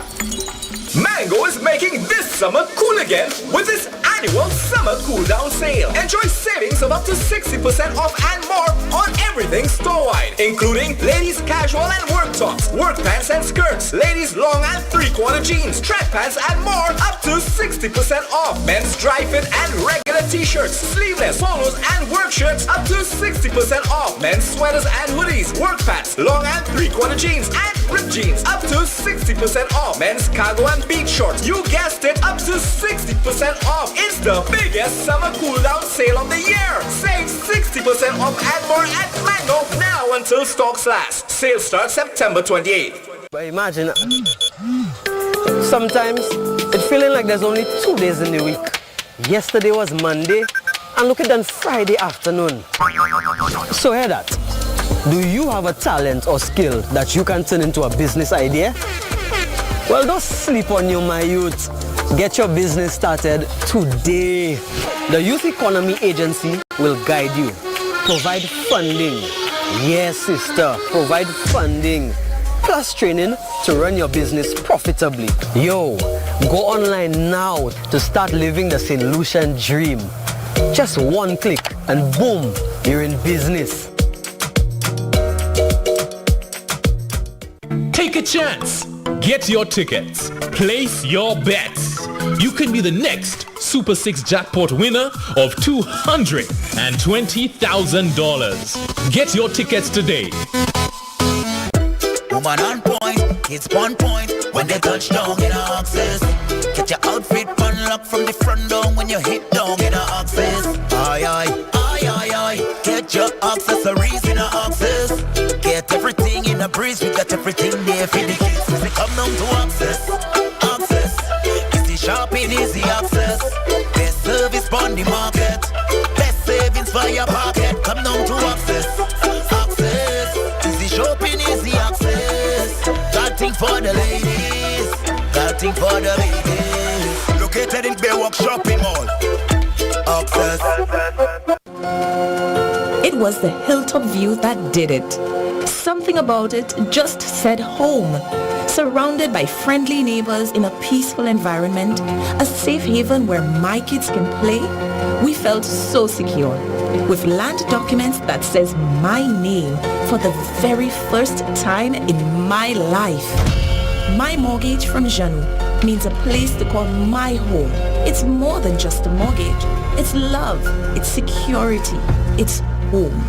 S3: Mango is making this summer cool again with its annual summer cool down sale. Enjoy savings of up to 60% off and more on everything store-wide, including ladies casual and work tops, work pants and skirts, ladies long and 3/4 jeans, track pants and more, up to 60% off. Men's dry fit and regular t-shirts, sleeveless polos and work shirts, up to 60% off. Men's sweaters and hoodies, work pants, long and 3/4 jeans and ripped jeans, up to 60% off. Men's cargo and beach shorts, you guessed it, up to 60% off. It's the biggest summer cool down sale of the year. Save 60% off and more at Mango now until stocks last. Sale starts September 28th.
S23: But imagine, sometimes it's feeling like there's only 2 days in the week. Yesterday was Monday, and look at that Friday afternoon. So hear that. Do you have a talent or skill that you can turn into a business idea? Well, don't sleep on you, my youth. Get your business started today. The Youth Economy Agency will guide you. Provide funding. Yes, sister, provide funding. Plus training to run your business profitably. Yo, go online now to start living the St. Lucian dream. Just one click and boom, you're in business.
S1: Take a chance. Get your tickets. Place your bets. You can be the next
S11: Super 6 jackpot winner of $220,000. Get your tickets today.
S18: Woman on point, kids on point. When they touch down in our access, get your outfit unlocked from the front door when you hit down in our access. Aye, aye, aye, aye, aye. Get your accessories in our access. Get everything in a breeze, we got everything there for the kids. We come down to access, access. Easy shopping, easy access. Best service on the market. Best savings for your pocket. Come down to access, access. Easy shopping, easy access. Got thing for the ladies, got thing for the ladies. Located in Baywalk Shopping Mall. Access.
S12: It was the hilltop view that did it. Something about it just said home. Surrounded by friendly neighbors in a peaceful environment, a safe haven where my kids can play, we felt so secure. With land documents that says my name for the very first time in my life. My mortgage from Janu means a place to call my home. It's more than just a mortgage. It's love, it's security, it's home.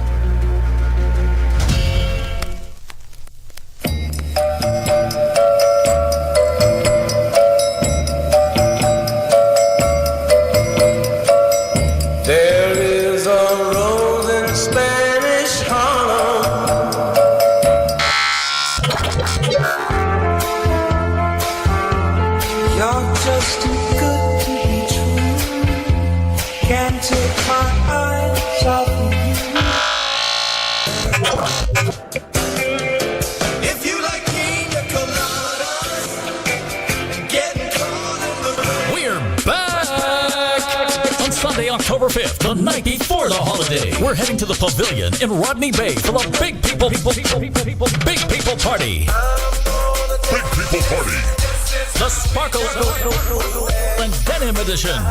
S4: There is a rose in Spanish Harlem. You're just too good to be true. Can't take my eyes off of you. If you like pina coladas and getting caught in the rain.
S1: We're back on Sunday, October 5th, the night before the holiday. We're heading to the pavilion in Rodney Bay for the Big People Party. Big People Party. The Sparkle and Denim Edition.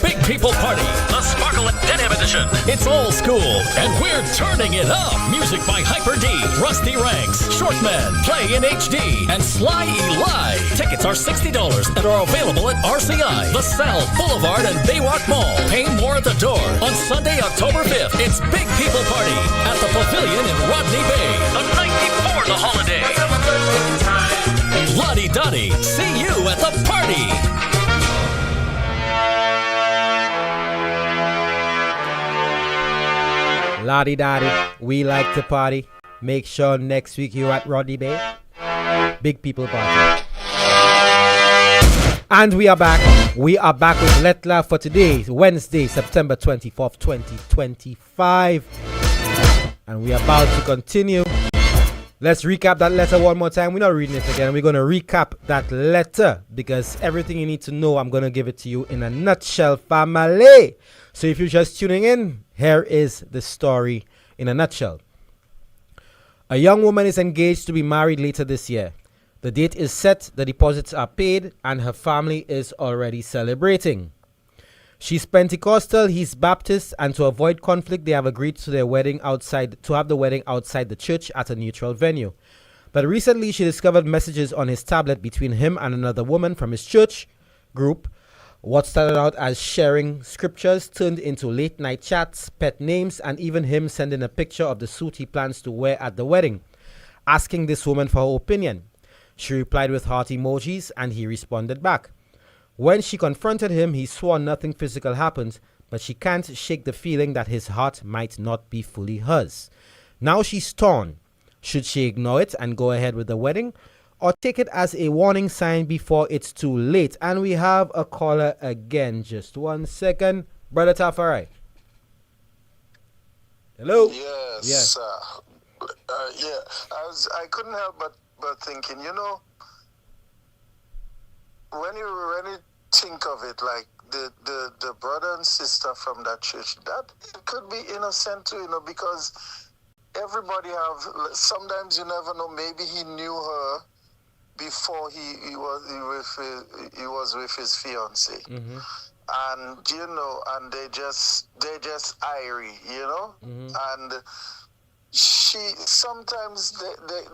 S1: Big People Party, the Sparkle and Denim Edition. It's old school, and we're turning it up. Music by Hyper D, Rusty Ranks, Shortman, Play in HD, and Sly Eli. Tickets are $60 and are available at RCI, The Cell, Boulevard, and Baywalk Mall. Pay more at the door. On Sunday, October 5th, it's Big People Party at the Pavilion in Rodney Bay. The night before the holiday. Lottie Dottie, see you at the party.
S9: Lottie Dottie, we like to party. Make sure next week you're at Rodney Bay. Big People Party. And we are back. We are back with Lettre for today, Wednesday, September 24th, 2025. And we are about to continue. Let's recap that letter one more time. We're not reading it again. We're going to recap that letter because everything you need to know, I'm going to give it to you in a nutshell, family. So if you're just tuning in, here is the story in a nutshell. A young woman is engaged to be married later this year. The date is set, the deposits are paid, and her family is already celebrating. She's Pentecostal, he's Baptist, and to avoid conflict, they have agreed to have the wedding outside the church at a neutral venue. But recently, she discovered messages on his tablet between him and another woman from his church group. What started out as sharing scriptures turned into late-night chats, pet names, and even him sending a picture of the suit he plans to wear at the wedding, asking this woman for her opinion. She replied with heart emojis, and he responded back. When she confronted him, he swore nothing physical happened, but she can't shake the feeling that his heart might not be fully hers. Now she's torn. Should she ignore it and go ahead with the wedding, or take it as a warning sign before it's too late? And we have a caller again. Just 1 second. Brother Tafari. Hello?
S19: Yes. I couldn't help but thinking, when you think of it, like the brother and sister from that church, that it could be innocent too, because everybody sometimes you never know, maybe he knew her before he was with his fiance.
S9: Mm-hmm.
S19: And and they just irie, and sometimes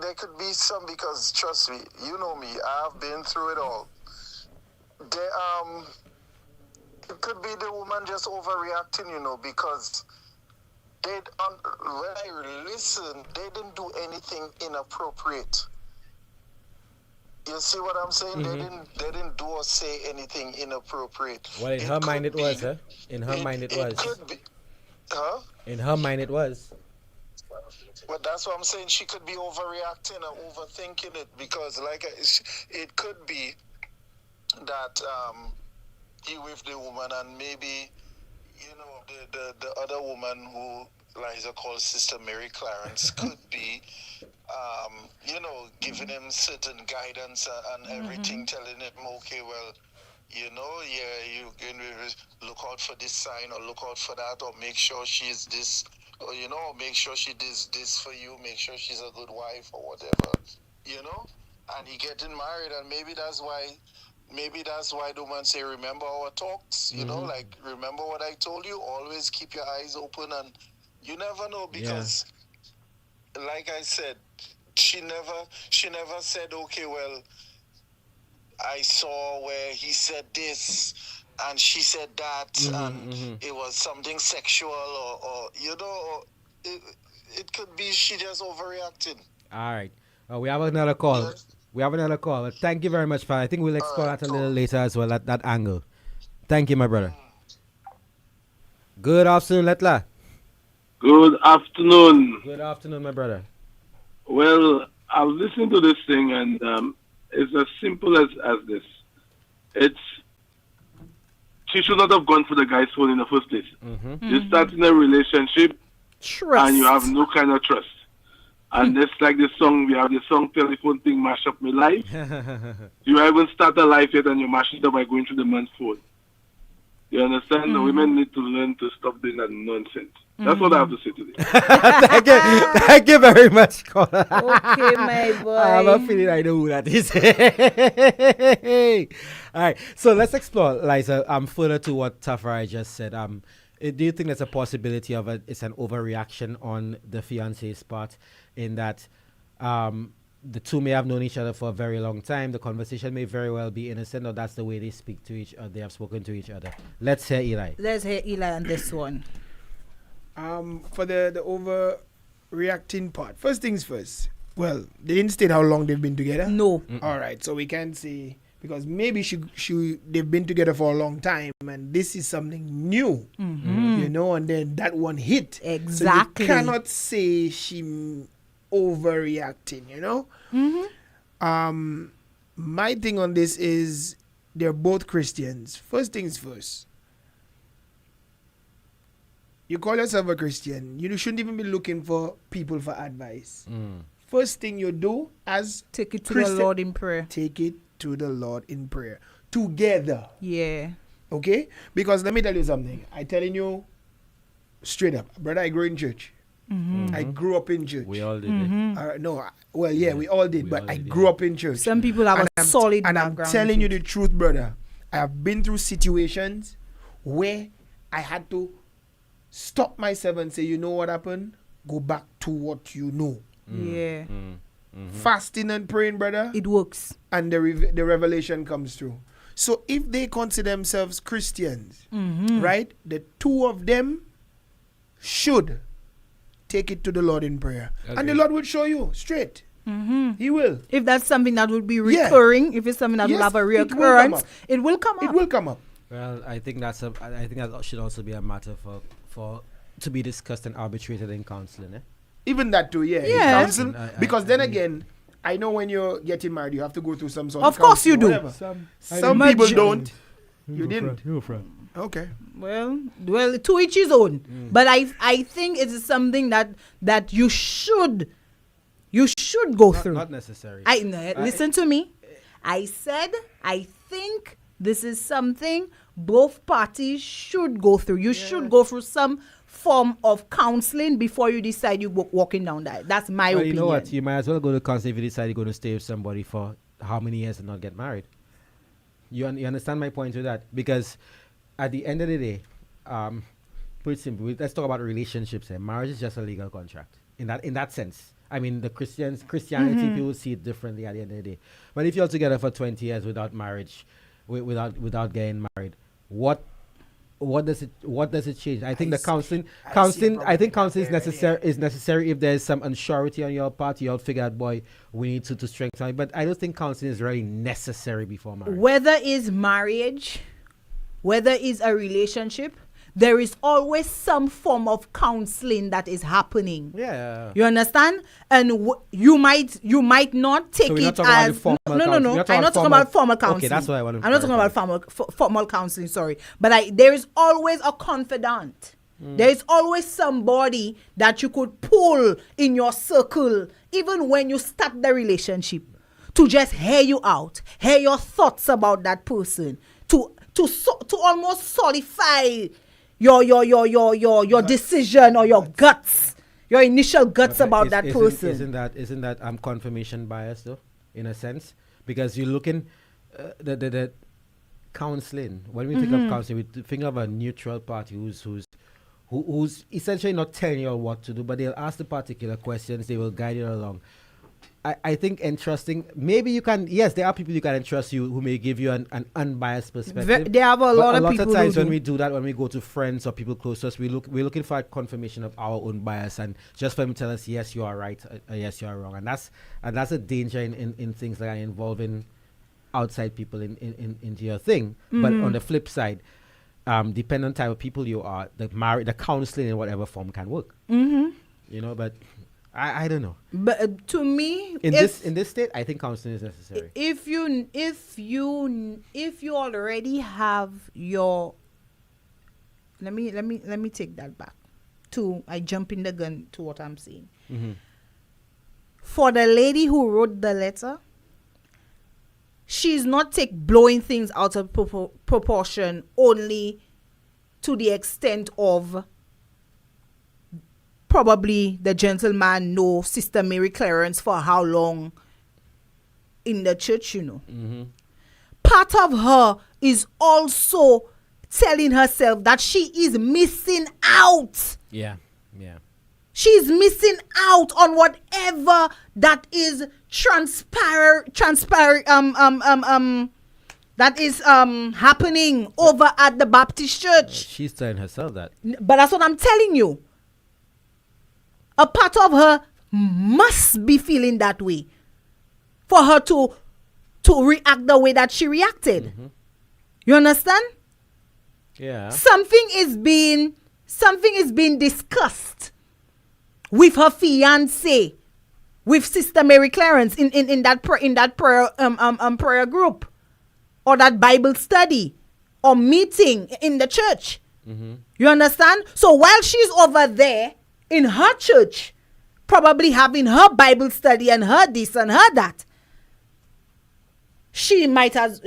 S19: there could be some, because trust me, you know me, I've been through it all. It could be the woman just overreacting, because when I listen, they didn't do anything inappropriate. You see what I'm saying? They didn't do or say anything inappropriate.
S9: Well, in her mind it was, huh? In her mind it was.
S19: It could be. Huh?
S9: In her mind it was.
S19: But that's what I'm saying. She could be overreacting or overthinking it, because it could be that he with the woman, and maybe the other woman who Liza calls Sister Mary Clarence could be giving him certain guidance and everything, telling him, okay, well, you can look out for this sign or look out for that, or make sure she's this, or make sure she does this for you, make sure she's a good wife or whatever, and he getting married, and maybe that's why the woman say, remember our talks, remember what I told you, always keep your eyes open, and you never know, because like I said, she never said, okay, well, I saw where he said this and she said that, and it was something sexual, or it could be she just overreacting.
S9: All right. We have another call. Yes. We have another call. Thank you very much, Pat. I think we'll explore that a little later as well, at that angle. Thank you, my brother. Good afternoon, Lettre.
S13: Good afternoon.
S9: Good afternoon, my brother.
S13: Well, I was listening to this thing, and it's as simple as this. She should not have gone for the guy's phone in the first place. You start in a relationship, and you have no kind of trust. And it's like this song, we have the song Telephone Thing Mash Up My Life. You haven't started a life yet, and you mash it up by going through the man's phone. You understand? The women need to learn to stop doing that nonsense. That's what I have to say today.
S9: Thank you very much, caller.
S10: Okay, my boy.
S9: I have a feeling I know who that is. All right, so let's explore, Liza, further to what Tafari just said. Do you think there's a possibility of it's an overreaction on the fiance's part, in that the two may have known each other for a very long time, the conversation may very well be innocent, or that's the way they speak to each other, they have spoken to each other? Let's hear Eli.
S10: Let's hear Eli on this one.
S6: For the overreacting part, first things first. Well, they didn't state how long they've been together.
S10: No.
S6: All right, so we can't say, because maybe they've been together for a long time, and this is something new, and then that one hit.
S10: Exactly.
S6: So you cannot say she overreacting. My thing on this is they're both Christians. First things first. You call yourself a Christian, you shouldn't even be looking for people for advice. First thing you do as
S10: take it to the Lord in prayer.
S6: Take it to the Lord in prayer. Together.
S10: Yeah.
S6: Okay? Because let me tell you something. I'm telling you straight up. Brother, I grew in church. I grew up in church.
S9: We all did.
S6: We all did, but I grew up in church.
S10: Some people have a solid
S6: and
S10: background.
S6: I'm telling you the truth, brother. I have been through situations where I had to stop myself and say, you know what happened? Go back to what you know.
S10: Yeah.
S6: Fasting and praying, brother.
S10: It works.
S6: And the revelation comes through. So if they consider themselves Christians, right, the two of them should take it to the Lord in prayer. Okay. And the Lord will show you straight. He will.
S10: If that's something that would be recurring, if it's something that will have a reoccurrence, it will come up.
S6: It will come up.
S9: Well, I think that should also be a matter to be discussed and arbitrated in counseling.
S6: Even that too, yeah.
S10: Yeah.
S6: Counsel, because then again, I know when you're getting married, you have to go through some sort
S10: of course you do.
S6: Some people don't. You didn't. Okay.
S10: Well, to each his own. But I think it is something that you should go through.
S9: Not necessary.
S10: Listen to me. I said I think this is something both parties should go through. You should go through some form of counseling before you decide you're walking down that. That's my opinion.
S9: You know what? You might as well go to counseling if you decide you're going to stay with somebody for how many years and not get married. You understand my point with that? Because at the end of the day, pretty simple. Let's talk about relationships here. Marriage is just a legal contract. in that sense. I mean, the Christianity people see it differently at the end of the day. But if you're together for 20 years without marriage, without getting married, what does it change? I think the counseling is necessary if there's some unsurety on your part. You'll figure out, boy, we need to strengthen it. But I don't think counseling is really necessary before marriage.
S10: Whether it's marriage, whether it's a relationship, there is always some form of counseling that is happening.
S9: Yeah.
S10: You understand? And you might not take it as no. I'm not talking about formal counseling.
S9: Okay, that's what I want to.
S10: I'm not talking about formal counseling. Sorry, but there is always a confidant. There is always somebody that you could pull in your circle, even when you start the relationship, to just hear you out, hear your thoughts about that person, to almost solidify your decision or your guts, your initial guts about that person.
S9: Isn't that confirmation bias though, in a sense? Because you're looking the counseling. When we think of counseling, we think of a neutral party who's essentially not telling you what to do, but they'll ask the particular questions. They will guide you along. I think entrusting, maybe you can, yes, there are people you can entrust you who may give you an unbiased perspective.
S10: There are a lot of people.
S9: A lot of times when we do that, when we go to friends or people close to us, we're looking for a confirmation of our own bias, and just for them to tell us, yes, you are right, yes, you are wrong. And that's a danger in things like involving outside people into your thing. But on the flip side, depending on the type of people you are, the counseling in whatever form can work. You know, but I don't know.
S10: But to me,
S9: in this state, I think counseling is necessary.
S10: If you already have your, let me take that back. I jump in the gun to what I'm saying. For the lady who wrote the letter, she's not blowing things out of proportion only to the extent of probably the gentleman know Sister Mary Clarence for how long in the church, you know. Part of her is also telling herself that she is missing out.
S9: Yeah.
S10: She's missing out on whatever that is that is happening over at the Baptist church.
S9: She's telling herself that.
S10: But that's what I'm telling you. A part of her must be feeling that way for her to react the way that she reacted. You understand?
S9: Yeah.
S10: Something is being discussed with her fiance, with Sister Mary Clarence in that prayer group, or that Bible study or meeting in the church. You understand? So while she's over there in her church, probably having her Bible study and her this and her that, she might as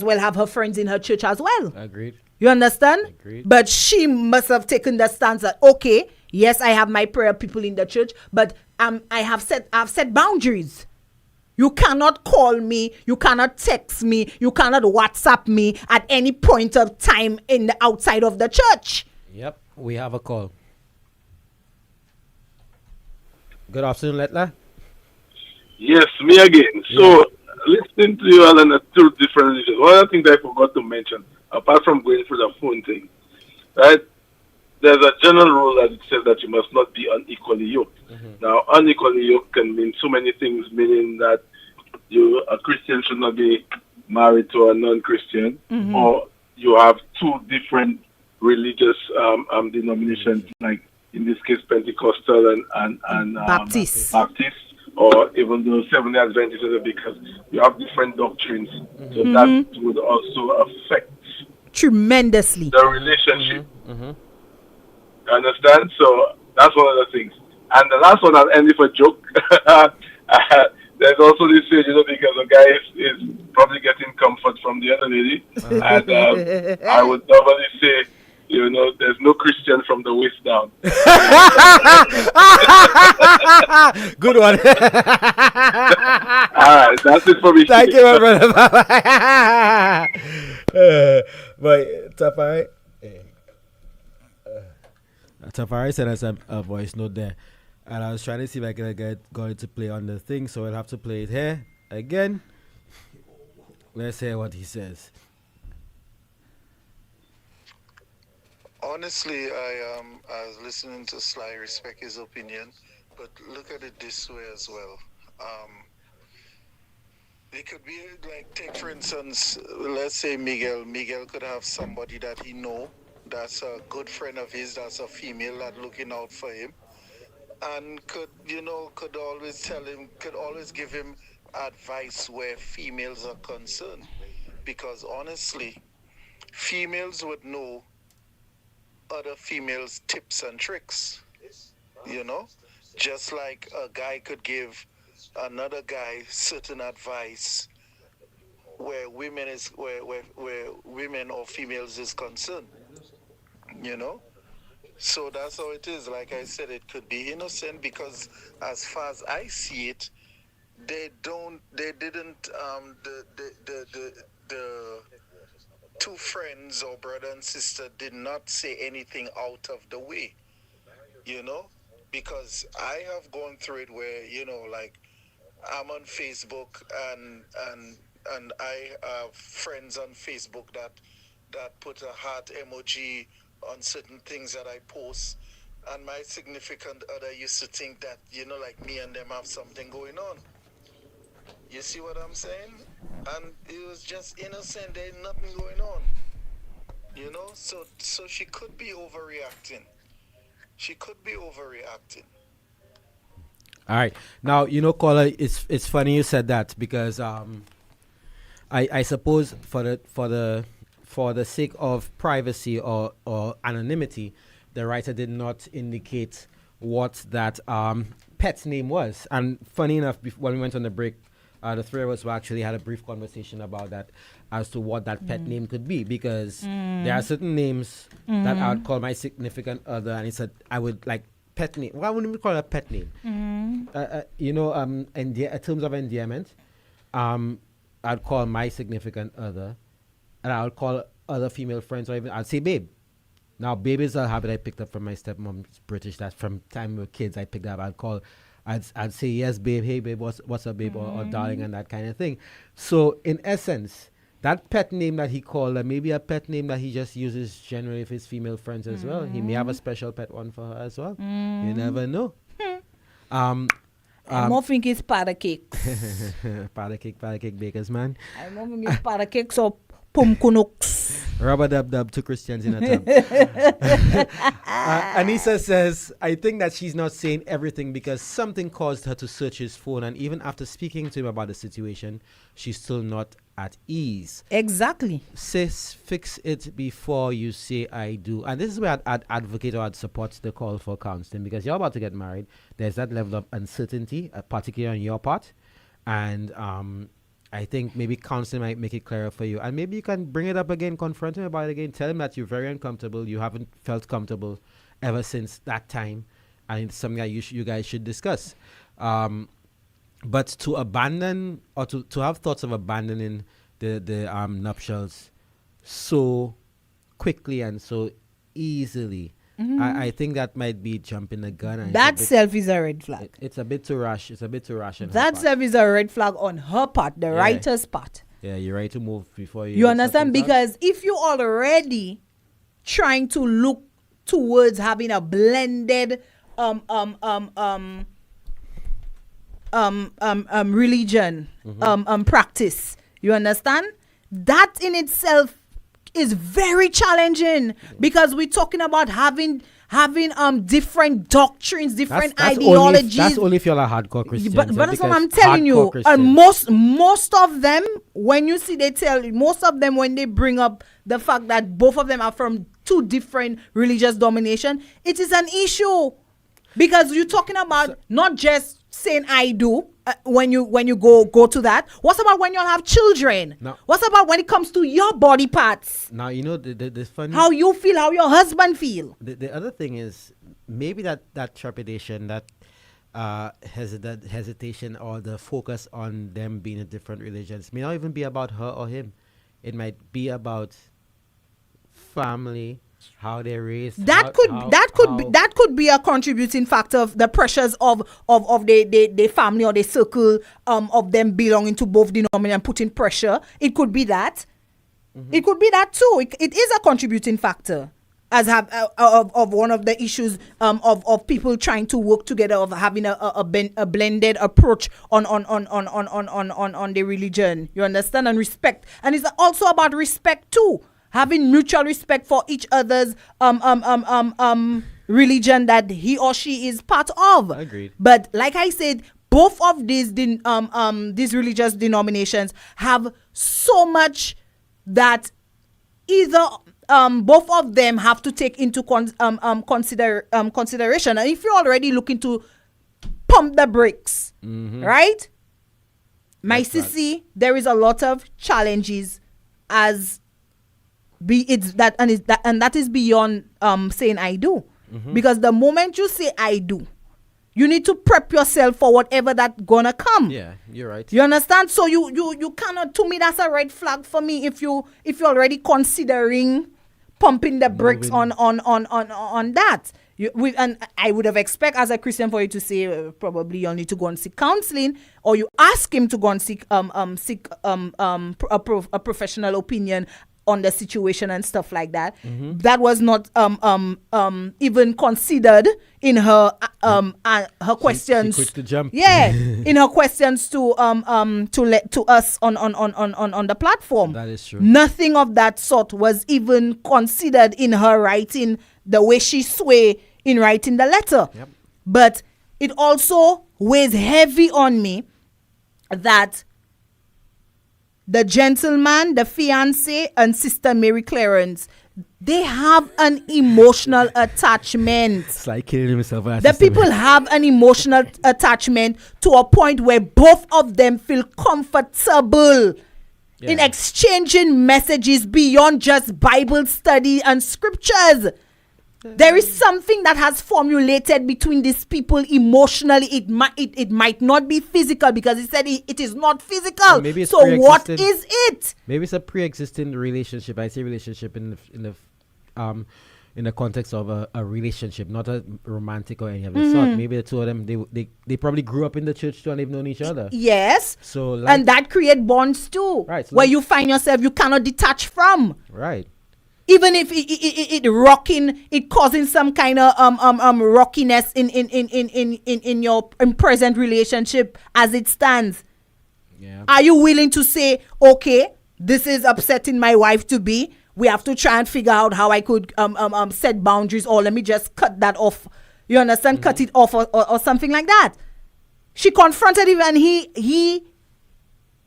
S10: well have her friends in her church as well.
S9: Agreed.
S10: You understand?
S9: Agreed.
S10: But she must have taken the stance that, okay, yes, I have my prayer people in the church, but I've set boundaries. You cannot call me, you cannot text me, you cannot WhatsApp me at any point of time in the outside of the church.
S9: Yep, we have a call. Good afternoon, Lettre.
S13: Yes, me again. So, listening to you all on the two different religions, one of the things I forgot to mention, apart from going through the phone thing, right? There's a general rule that it says that you must not be unequally yoked. Now, unequally yoked can mean so many things, meaning that a Christian should not be married to a non-Christian, or you have two different religious denominations, like in this case Pentecostal and
S10: Baptist,
S13: or even the Seventh-day Adventists, because you have different doctrines. So that would also affect
S10: tremendously
S13: the relationship. You understand? So that's one of the things. And the last one, I'll end with a joke. There's also this saying, because the guy is probably getting comfort from the other lady. And I would normally say, there's no Christian from the waist down.
S9: Good one.
S13: All right, that's it for me.
S9: Thank you, my brother. But Tafari sent us a voice note there. And I was trying to see if I could got it to play on the thing, so I'll have to play it here again. Let's hear what he says.
S19: Honestly, I was listening to Sly, respect his opinion, but look at it this way as well. It could be like, take for instance, let's say Miguel. Miguel could have somebody that he know that's a good friend of his, that's a female that looking out for him, and could always tell him, could always give him advice where females are concerned, because honestly, females would know other females' tips and tricks, just like a guy could give another guy certain advice where women or females is concerned, so that's how it is. Like I said, it could be innocent, because as far as I see it, the two friends or brother and sister did not say anything out of the way, because I have gone through it where, like, I'm on Facebook and I have friends on Facebook that put a heart emoji on certain things that I post, and my significant other used to think that, like, me and them have something going on. You see what I'm saying? And it was just innocent. There's nothing going on. So she could be overreacting.
S9: All right. Now, caller, it's funny you said that, because I suppose for the sake of privacy or anonymity, the writer did not indicate what that pet's name was. And funny enough, when we went on the break, the three of us actually had a brief conversation about that, as to what that pet name could be, because there are certain names that I would call my significant other, and it's I would like pet name. Why wouldn't we call it a pet name? In terms of endearment, I'd call my significant other, and I would call other female friends, or even I'd say babe. Now, babe is a habit I picked up from my stepmom's British. That from time we were kids, I picked up. I'd say yes, babe. Hey, babe. What's up, babe? Or darling, and that kind of thing. So, in essence, that pet name that he called her, maybe a pet name that he just uses generally with his female friends as well. He may have a special pet one for her as well. You never know.
S10: I more think it's powder cakes.
S9: powder cake bakers, man.
S10: I more think it's powder cakes or pumpkunuks.
S9: Rubber dub to Christians in a tub. Anissa says, I think that she's not saying everything because something caused her to search his phone, and even after speaking to him about the situation, she's still not at ease.
S10: Exactly.
S9: Sis, fix it before you say I do. And this is where I'd advocate or I'd support the call for counseling, because you're about to get married. There's that level of uncertainty, particularly on your part. And I think maybe counseling might make it clearer for you. And maybe you can bring it up again, confront him about it again, tell him that you're very uncomfortable, you haven't felt comfortable ever since that time, and it's something that you guys should discuss. But to abandon, or to have thoughts of abandoning the nuptials so quickly and so easily, I think that might be jumping the gun. And
S10: that self is a red flag.
S9: It's a bit too rash. It's a bit too rash.
S10: That self is a red flag on her part, the writer's part.
S9: Yeah, you're right to move before you.
S10: You understand? Because if you're already trying to look towards having a blended religion practice, you understand? That in itself is very challenging, because we're talking about having different doctrines, different ideologies.
S9: That's only if you're a hardcore Christian.
S10: But that's what I'm telling you. Most of them, when you see, most of them when they bring up the fact that both of them are from two different religious domination, it is an issue, because you're talking about not just saying I do when you go to that. What's about when you have children?
S9: No.
S10: What's about when it comes to your body parts?
S9: Now, the funny,
S10: how you feel, how your husband feel.
S9: The other thing is maybe that trepidation, that hesitation, or the focus on them being in different religions may not even be about her or him. It might be about family, how they're raised.
S10: That could be a contributing factor of the pressures of the family or the circle of them belonging to both denominations and putting pressure. It could be that. It could be that too. It is a contributing factor as of one of the issues of people trying to work together, of having a blended approach on the religion. You understand? And respect. And it's also about respect too. Having mutual respect for each other's religion that he or she is part of. Agreed. But like I said, both of these religious denominations have so much that either both of them have to take into consideration. And if you're already looking to pump the brakes, right? My sissy, there is a lot of challenges that is beyond saying I do. Because the moment you say I do, you need to prep yourself for whatever that's gonna come.
S9: Yeah, you're right.
S10: You understand? So you cannot. To me, that's a red flag for me. If you're already considering pumping the brakes on that. And I would have expect as a Christian for you to say probably you'll need to go and seek counseling, or you ask him to go and seek a professional opinion on the situation and stuff like that. That was not even considered in her questions.
S9: She quit the jump.
S10: Yeah, in her questions to us on the platform.
S9: That is true.
S10: Nothing of that sort was even considered in her writing, the way she sway in writing the letter.
S9: Yep.
S10: But it also weighs heavy on me that the gentleman, the fiancé, and Sister Mary Clarence, they have an emotional attachment.
S9: It's like killing himself.
S10: The people have an emotional attachment to a point where both of them feel comfortable in exchanging messages beyond just Bible study and scriptures. There is something that has formulated between these people emotionally. It might not be physical, because he said it is not physical.
S9: Maybe it's
S10: so what is it?
S9: Maybe it's a pre-existing relationship. I say relationship in the context of a relationship, not a romantic or any of the sort. Maybe the two of them they probably grew up in the church too, and they've known each other.
S10: Yes.
S9: So
S10: and that create bonds too.
S9: Right. So
S10: where you find yourself you cannot detach from.
S9: Right.
S10: Even if it rocking, it causing some kind of rockiness in your present relationship as it stands.
S9: Yeah.
S10: Are you willing to say, okay, this is upsetting my wife to be? We have to try and figure out how I could set boundaries, or let me just cut that off. You understand? Cut it off or something like that. She confronted him, and he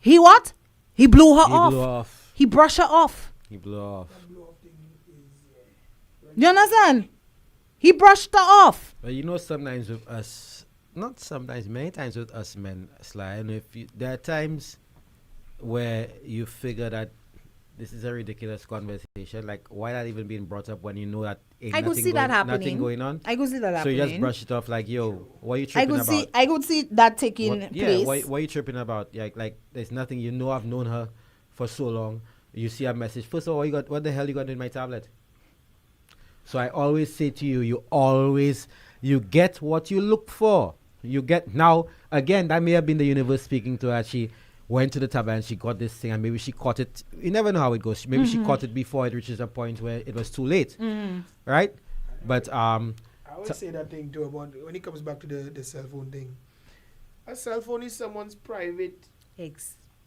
S10: what? He blew her off. He brushed her off.
S9: He blew off.
S10: You understand? He brushed her off.
S9: But you know, sometimes with us, not sometimes, many times with us men, Sly, and there are times where you figure that this is a ridiculous conversation. Like, why not even being brought up when you know that
S10: I could see that happening.
S9: Nothing going on.
S10: I could see that happening.
S9: So you just brush it off like, yo, what are you tripping about?
S10: I could see that taking place.
S9: Yeah, what are you tripping about? Like there's nothing. You know, I've known her for so long. You see a message. First of all, what the hell you got in my tablet? So I always say to you, you get what you look for. You get, now, again, that may have been the universe speaking to her. She went to the tablet and she got this thing, and maybe she caught it. You never know how it goes. Maybe she caught it before it reaches a point where it was too late. Right? But
S6: I always say that thing too about when it comes back to the cell phone thing. A cell phone is someone's private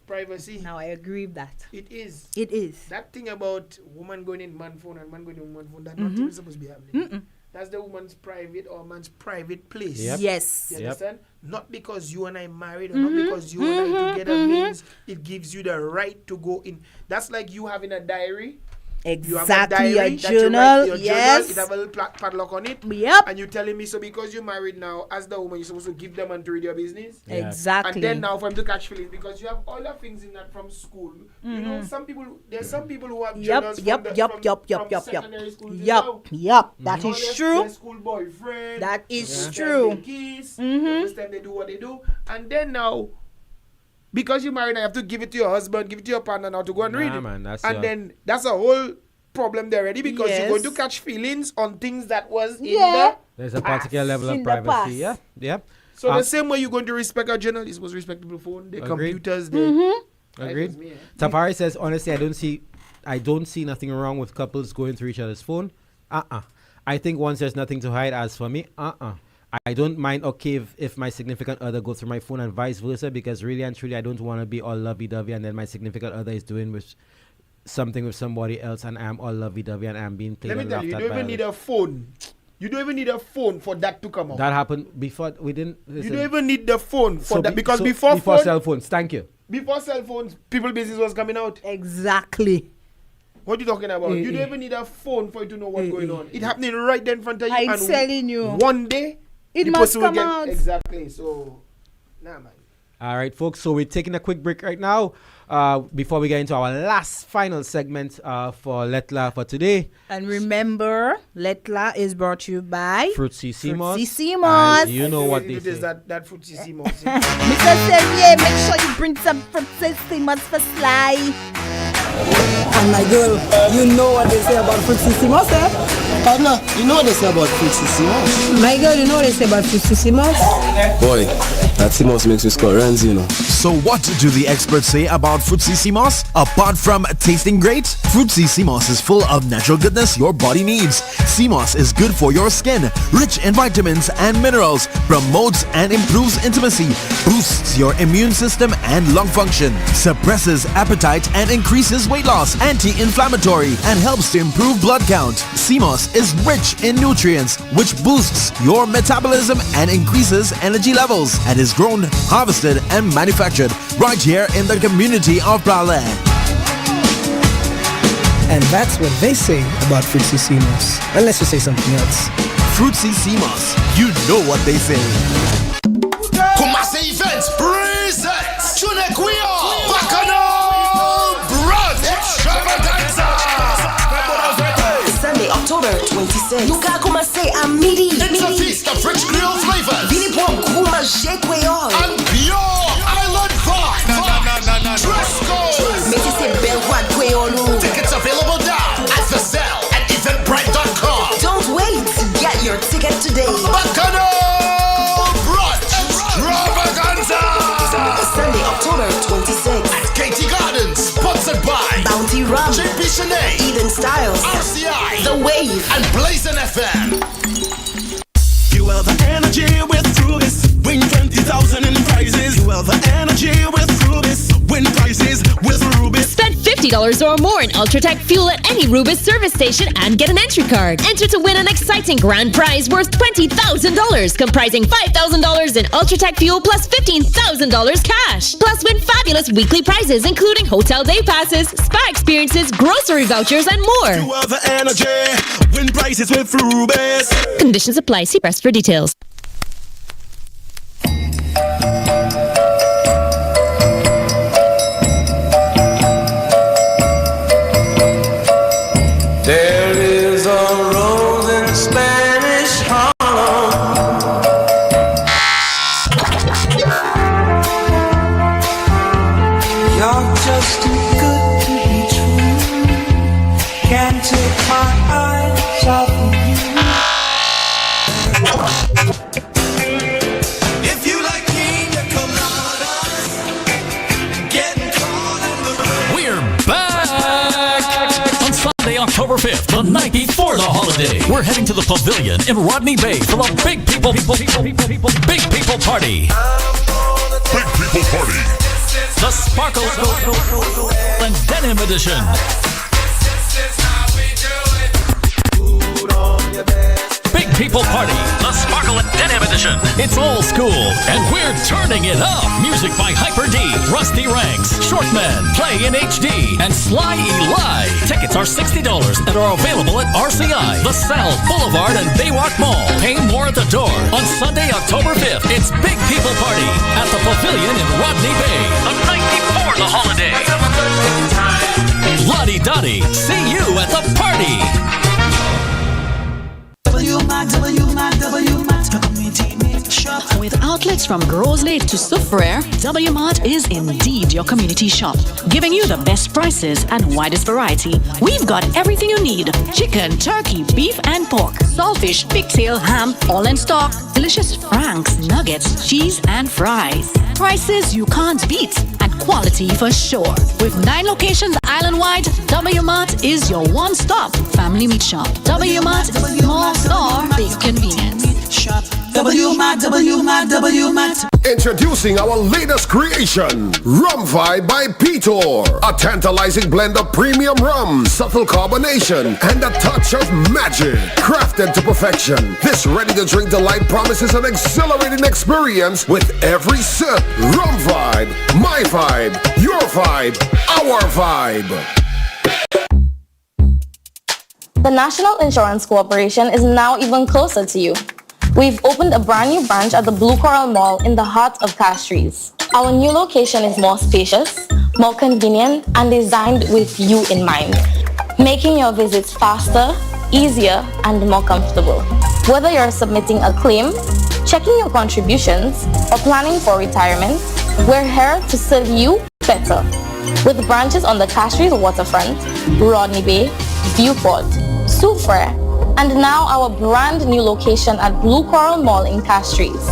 S6: privacy.
S10: Now I agree with that.
S6: It is.
S10: It is.
S6: That thing about woman going in man phone and man going in woman phone, that's not even supposed to be happening. That's the woman's private or man's private place.
S9: Yep.
S10: Yes.
S6: You understand? Not because you and I married, or not because you and I together means it gives you the right to go in. That's like you having a diary.
S10: Exactly,
S6: you have a diary
S10: a journal.
S6: Journal, it have a little padlock on it.
S10: Yep.
S6: And you're telling me, so because you're married now, as the woman, you're supposed to give them and to read your business.
S10: Yeah. Exactly.
S6: And then now for him to catch feelings, because you have all the things in that from school. You know, there's some people who have journals from secondary school.
S10: Yep. That is true.
S6: Their school boyfriend.
S10: That is true.
S6: Kiss. The first time they do what they do, and then now, because you're married, I have to give it to your husband, give it to your partner now to go and read it.
S9: Man,
S6: and then that's a whole problem there already because
S10: Yes.
S6: you're going to catch feelings on things that was in
S10: Yeah.
S9: There's a particular level of
S10: In the past.
S9: privacy. Yeah, yeah.
S6: So the same way you're going to respect a journalist was respectable phone, the
S9: Agreed.
S6: computers,
S9: Agreed.
S6: me,
S9: Tafari says, honestly, I don't see nothing wrong with couples going through each other's phone. I think once there's nothing to hide, as for me, I don't mind, okay, if my significant other goes through my phone and vice versa, because really and truly, I don't want to be all lovey-dovey and then my significant other is doing with something with somebody else and I'm all lovey-dovey and I'm being played.
S6: Let me
S9: and
S6: tell you, you
S9: laughed
S6: don't
S9: at
S6: even
S9: by
S6: need a phone. You don't even need a phone for that to come out.
S9: That happened before we didn't.
S6: You don't even need the phone for that because
S9: before
S6: phone,
S9: cell phones. Thank you.
S6: Before cell phones, people business was coming out.
S10: Exactly.
S6: What are you talking about? You don't even need a phone for you to know what's going on. It's happening right there in front of you.
S10: I'm
S6: and
S10: telling you.
S6: One day,
S10: It
S6: the
S10: must
S6: person will
S10: come out.
S6: Exactly. So, nah, man.
S9: All right, folks. So we're taking a quick break right now before we get into our last final segment for Lettre for today.
S10: And remember, Lettre is brought to you by
S9: Fruitsy Seamos.
S10: Fruitsy Seamos.
S9: And you know what they
S6: It
S9: say.
S6: is that Fruitsy Seamos.
S10: Mr. Fevrier, make sure you bring some Fruitsy Seamos for Sly.
S14: And my girl, you know what they say about Fruitsy Seamos, eh? Partner, you know what they say about Fruitsy Seamos? My girl, you know what they say about Fruitsy Seamos?
S7: Boy, that Seamos makes me score runs, you know.
S8: So what do the experts say about Fruitsy Seamos? Apart from tasting great, Fruitsy Seamos is full of natural goodness your body needs. Seamos is good for your skin, rich in vitamins and minerals, promotes and improves intimacy, boosts your immune system and lung function, suppresses appetite and increases weight loss, anti-inflammatory, and helps to improve blood count. Seamos is rich in nutrients, which boosts your metabolism and increases energy levels, and is grown, harvested, and manufactured right here in the community of Bralé.
S14: And that's what they say about Fruitsy Seamos. Unless you say something else.
S8: Fruitsy Seamos, you know what they say.
S22: Kumasi Events presents Chunequio Bacano Brunch Extravaganza.
S15: Sunday, October 26th. Nuka Kumase Amiri.
S22: It's a feast of rich Creole flavors.
S15: Vini po Kuma Jequeol.
S22: And pure island vibes. Dress code.
S15: Meti se Belquad Queolu.
S22: Tickets available now at the Cell and eventbrite.com.
S15: Don't wait. Get your ticket today.
S22: Bacano Brunch Extravaganza.
S15: Sunday, October 26th.
S22: At Katie Gardens, sponsored by
S15: Bounty Rum,
S22: JP Shanae,
S15: Eden Styles,
S22: RCI,
S15: The Wave,
S22: and Blazing FM.
S16: You have the energy with Rubis. Win 20,000 in prizes. You have the energy with Rubis. Win prizes with Rubis.
S24: Spend $50 or more in Ultratech fuel at any Rubis service station and get an entry card. Enter to win an exciting grand prize worth $20,000, comprising $5,000 in Ultratech fuel plus $15,000 cash. Plus win fabulous weekly prizes including hotel day passes, spa experiences, grocery vouchers, and more.
S16: You have the energy. Win prizes with Rubis.
S24: Conditions apply. See press for details.
S25: There is a rose in Spanish Harlem. You're just too good to be true. Can't take my eyes off of you. If you like pina coladas, getting caught in the
S1: We're back on Sunday, October 5th, the night before the holiday. We're heading to the Pavilion in Rodney Bay for the Big People Party. Big People Party. The Sparkle and Denim Edition. Big People Party, the Sparkle and Denim Edition. It's old school, and we're turning it up. Music by Hyper D, Rusty Ranks, Shortman, Play in HD, and Sly Eli. Tickets are $60 and are available at RCI, The Cell, Boulevard, and Baywalk Mall. Pay more at the door. On Sunday, October 5th, it's Big People Party at the Pavilion in Rodney Bay. The night before the holiday. Lottie Dottie, see you at the party.
S26: With Outlet
S2: needs from Gros Lake to Soufriere, W Mart is indeed your community shop, giving you the best prices and widest variety. We've got everything you need: chicken, turkey, beef and pork, saltfish, pigtail, ham, all in stock, delicious franks, nuggets, cheese and fries. Prices you can't beat and quality for sure. With 9 locations island-wide, W Mart is your one-stop family meat shop. W Mart, small store, big convenience. Shop W Mart, W Mart, W Mart.
S5: Introducing our latest creation, Rum Vibe by Pitor. A tantalizing blend of premium rum, subtle carbonation, and a touch of magic. Crafted to perfection, this ready-to-drink delight promises an exhilarating experience with every sip. Rum Vibe, my vibe, your vibe, our vibe.
S17: The National Insurance Corporation is now even closer to you. We've opened a brand new branch at the Blue Coral Mall in the heart of Castries. Our new location is more spacious, more convenient, and designed with you in mind, making your visits faster, easier, and more comfortable. Whether you're submitting a claim, checking your contributions, or planning for retirement, we're here to serve you better. With branches on the Castries waterfront, Rodney Bay, Viewport, Soufriere, and now our brand new location at Blue Coral Mall in Castries.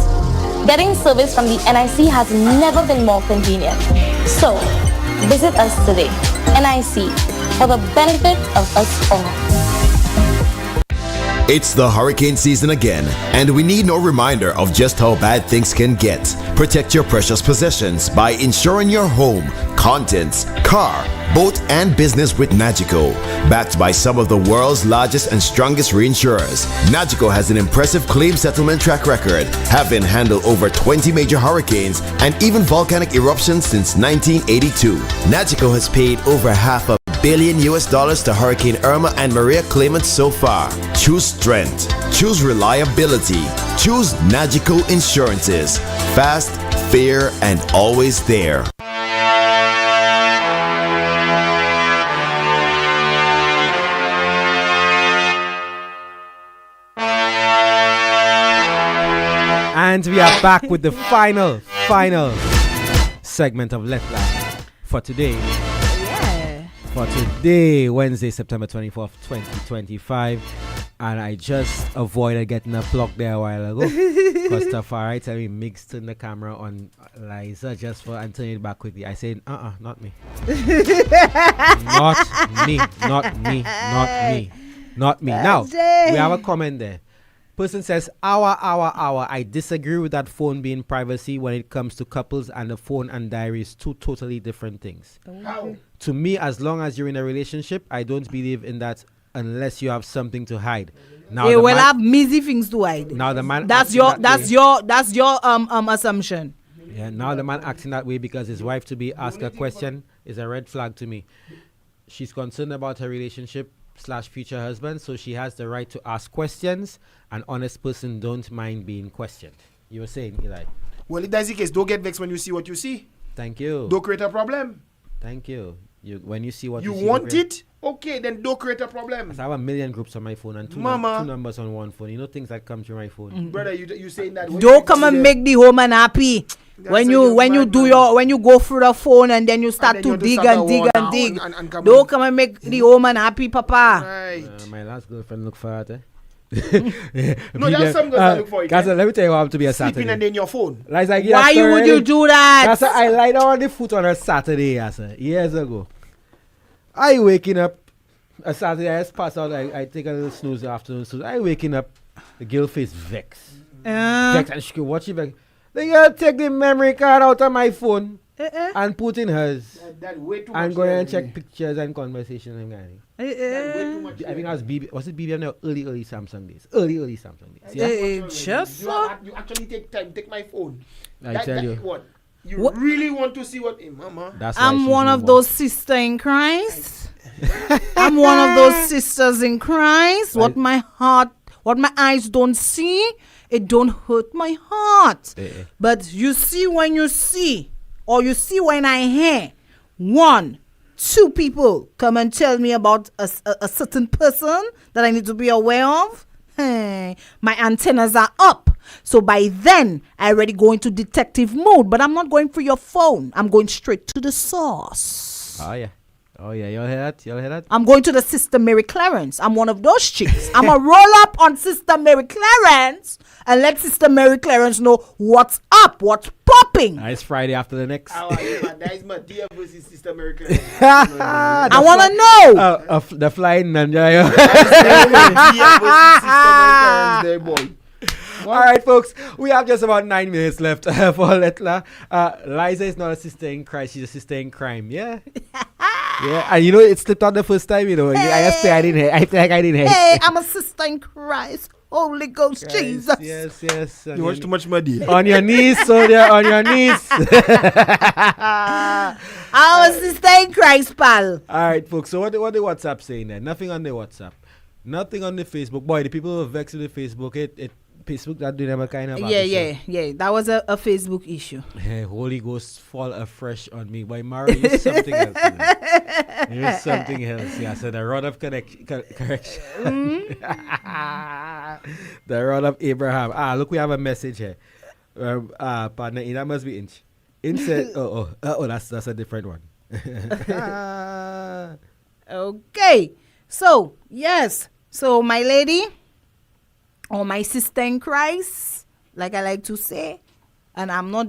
S17: Getting service from the NIC has never been more convenient. So, visit us today. NIC, for the benefit of us all.
S20: It's the hurricane season again, and we need no reminder of just how bad things can get. Protect your precious possessions by insuring your home, contents, car, boat, and business with Nagico. Backed by some of the world's largest and strongest reinsurers, Nagico has an impressive claim settlement track record, having handled over 20 major hurricanes and even volcanic eruptions since 1982. Nagico has paid over $500 million to Hurricane Irma and Maria claimants so far. Choose strength. Choose reliability. Choose Nagico Insurances. Fast, fair, and always there.
S9: And we are back with the final segment of Lettre for today. For today, Wednesday, September 24th, 2025. And I just avoided getting a plug there a while ago. Because Tafari tell me Mix turn the camera on Liza just for and turn it back quickly. I said, not me. Not me. Now, we have a comment there. Person says, hour. I disagree with that phone being privacy when it comes to couples, and the phone and diary is two totally different things.
S6: How?
S9: To me, as long as you're in a relationship, I don't believe in that unless you have something to hide. Now
S10: they will have messy things to hide.
S9: Now the man
S10: that's your assumption.
S9: Yeah, now the man acting that way because his wife to be asked a question is a red flag to me. She's concerned about her relationship / future husband, so she has the right to ask questions. An honest person don't mind being questioned. You were saying, Eli?
S6: Well, if that's the case, don't get vexed when you see what you see.
S9: Thank you.
S6: Don't create a problem.
S9: Thank you. When you see what you
S6: see, want it, okay, then don't create a problem.
S9: I have a million groups on my phone and two numbers on one phone. You know things that come through my phone.
S6: Brother, you saying that?
S10: Don't come and make the home unhappy. When you go through the phone and then you start to dig and dig. Don't come and make the home unhappy, Papa.
S6: Right.
S9: My last girlfriend look for it.
S6: No, there's some girls that look for it.
S9: Let me tell you what happened to me on Saturday.
S6: Sleeping and then your phone.
S9: Like,
S10: why would you do that?
S9: I lied on the foot on a Saturday, years ago. I waking up a Saturday, I just pass out, I take a little snooze afternoon snooze. I waking up, the girl face vex. Vex, and she could watch it vex. The girl take the memory card out of my phone and put in hers. And go and check pictures and conversations. I think that was BB. Was it BB or early Samsung days? Early Samsung days.
S6: Yeah? You actually take time. Take my phone.
S9: I tell you.
S6: What? You really want to see what? Mama.
S10: I'm one of those sisters in Christ. I'm one of those sisters in Christ. What my eyes don't see, it don't hurt my heart. But you see when you see, or you see when I hear, 1, 2 people come and tell me about a certain person that I need to be aware of. my antennas are up. So by then, I already go into detective mode, but I'm not going for your phone. I'm going straight to the source.
S9: Oh, yeah. Oh, yeah. Y'all hear that? Y'all hear that?
S10: I'm going to the Sister Mary Clarence. I'm one of those chicks. I'm a roll up on Sister Mary Clarence and let Sister Mary Clarence know what's up, what's popping.
S9: It's Friday after the next.
S6: That is my dear versus Sister Mary Clarence.
S10: I want to know.
S9: The flying ninja.
S6: There, boy.
S9: All right, folks. We have just about 9 minutes left for Lettre. Liza is not a sister in Christ. She's a sister in crime. Yeah. Yeah. And it slipped out the first time, I feel like I didn't hear.
S10: Hey, I'm a sister in Christ. Holy Ghost, Jesus.
S9: Yes.
S6: You watch too much money.
S9: On your knees, soldier, on your knees.
S10: I'm a sister in Christ, pal.
S9: All right, folks. So what the WhatsApp saying there? Nothing on the WhatsApp. Nothing on the Facebook. Boy, the people who are vexed with the Facebook, Facebook that doing them a kind of
S10: Yeah. That was a Facebook issue.
S9: Hey, Holy Ghost fall afresh on me. Boy, Mara, you're something else. You're something else. Yeah, so the rod of correction. The rod of Abraham. Look, we have a message here. Partner, that must be Inch. Inch said, that's a different one.
S10: Okay. So, yes. So, my lady, or my sister in Christ, like I like to say, and I'm not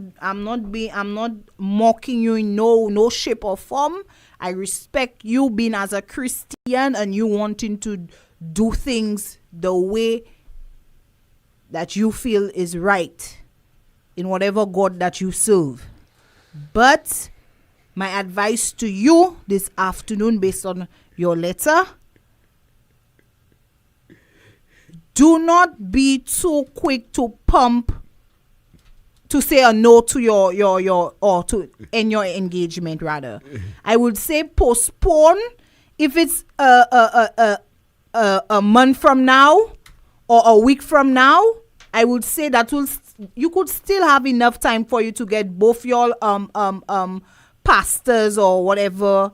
S10: mocking you in no shape or form. I respect you being as a Christian and you wanting to do things the way that you feel is right in whatever God that you serve. But my advice to you this afternoon, based on your letter, do not be too quick to pump, to say a no to your or to end your engagement. Rather, I would say postpone. If it's a month from now or a week from now, I would say that you could still have enough time for you to get both your pastors or whatever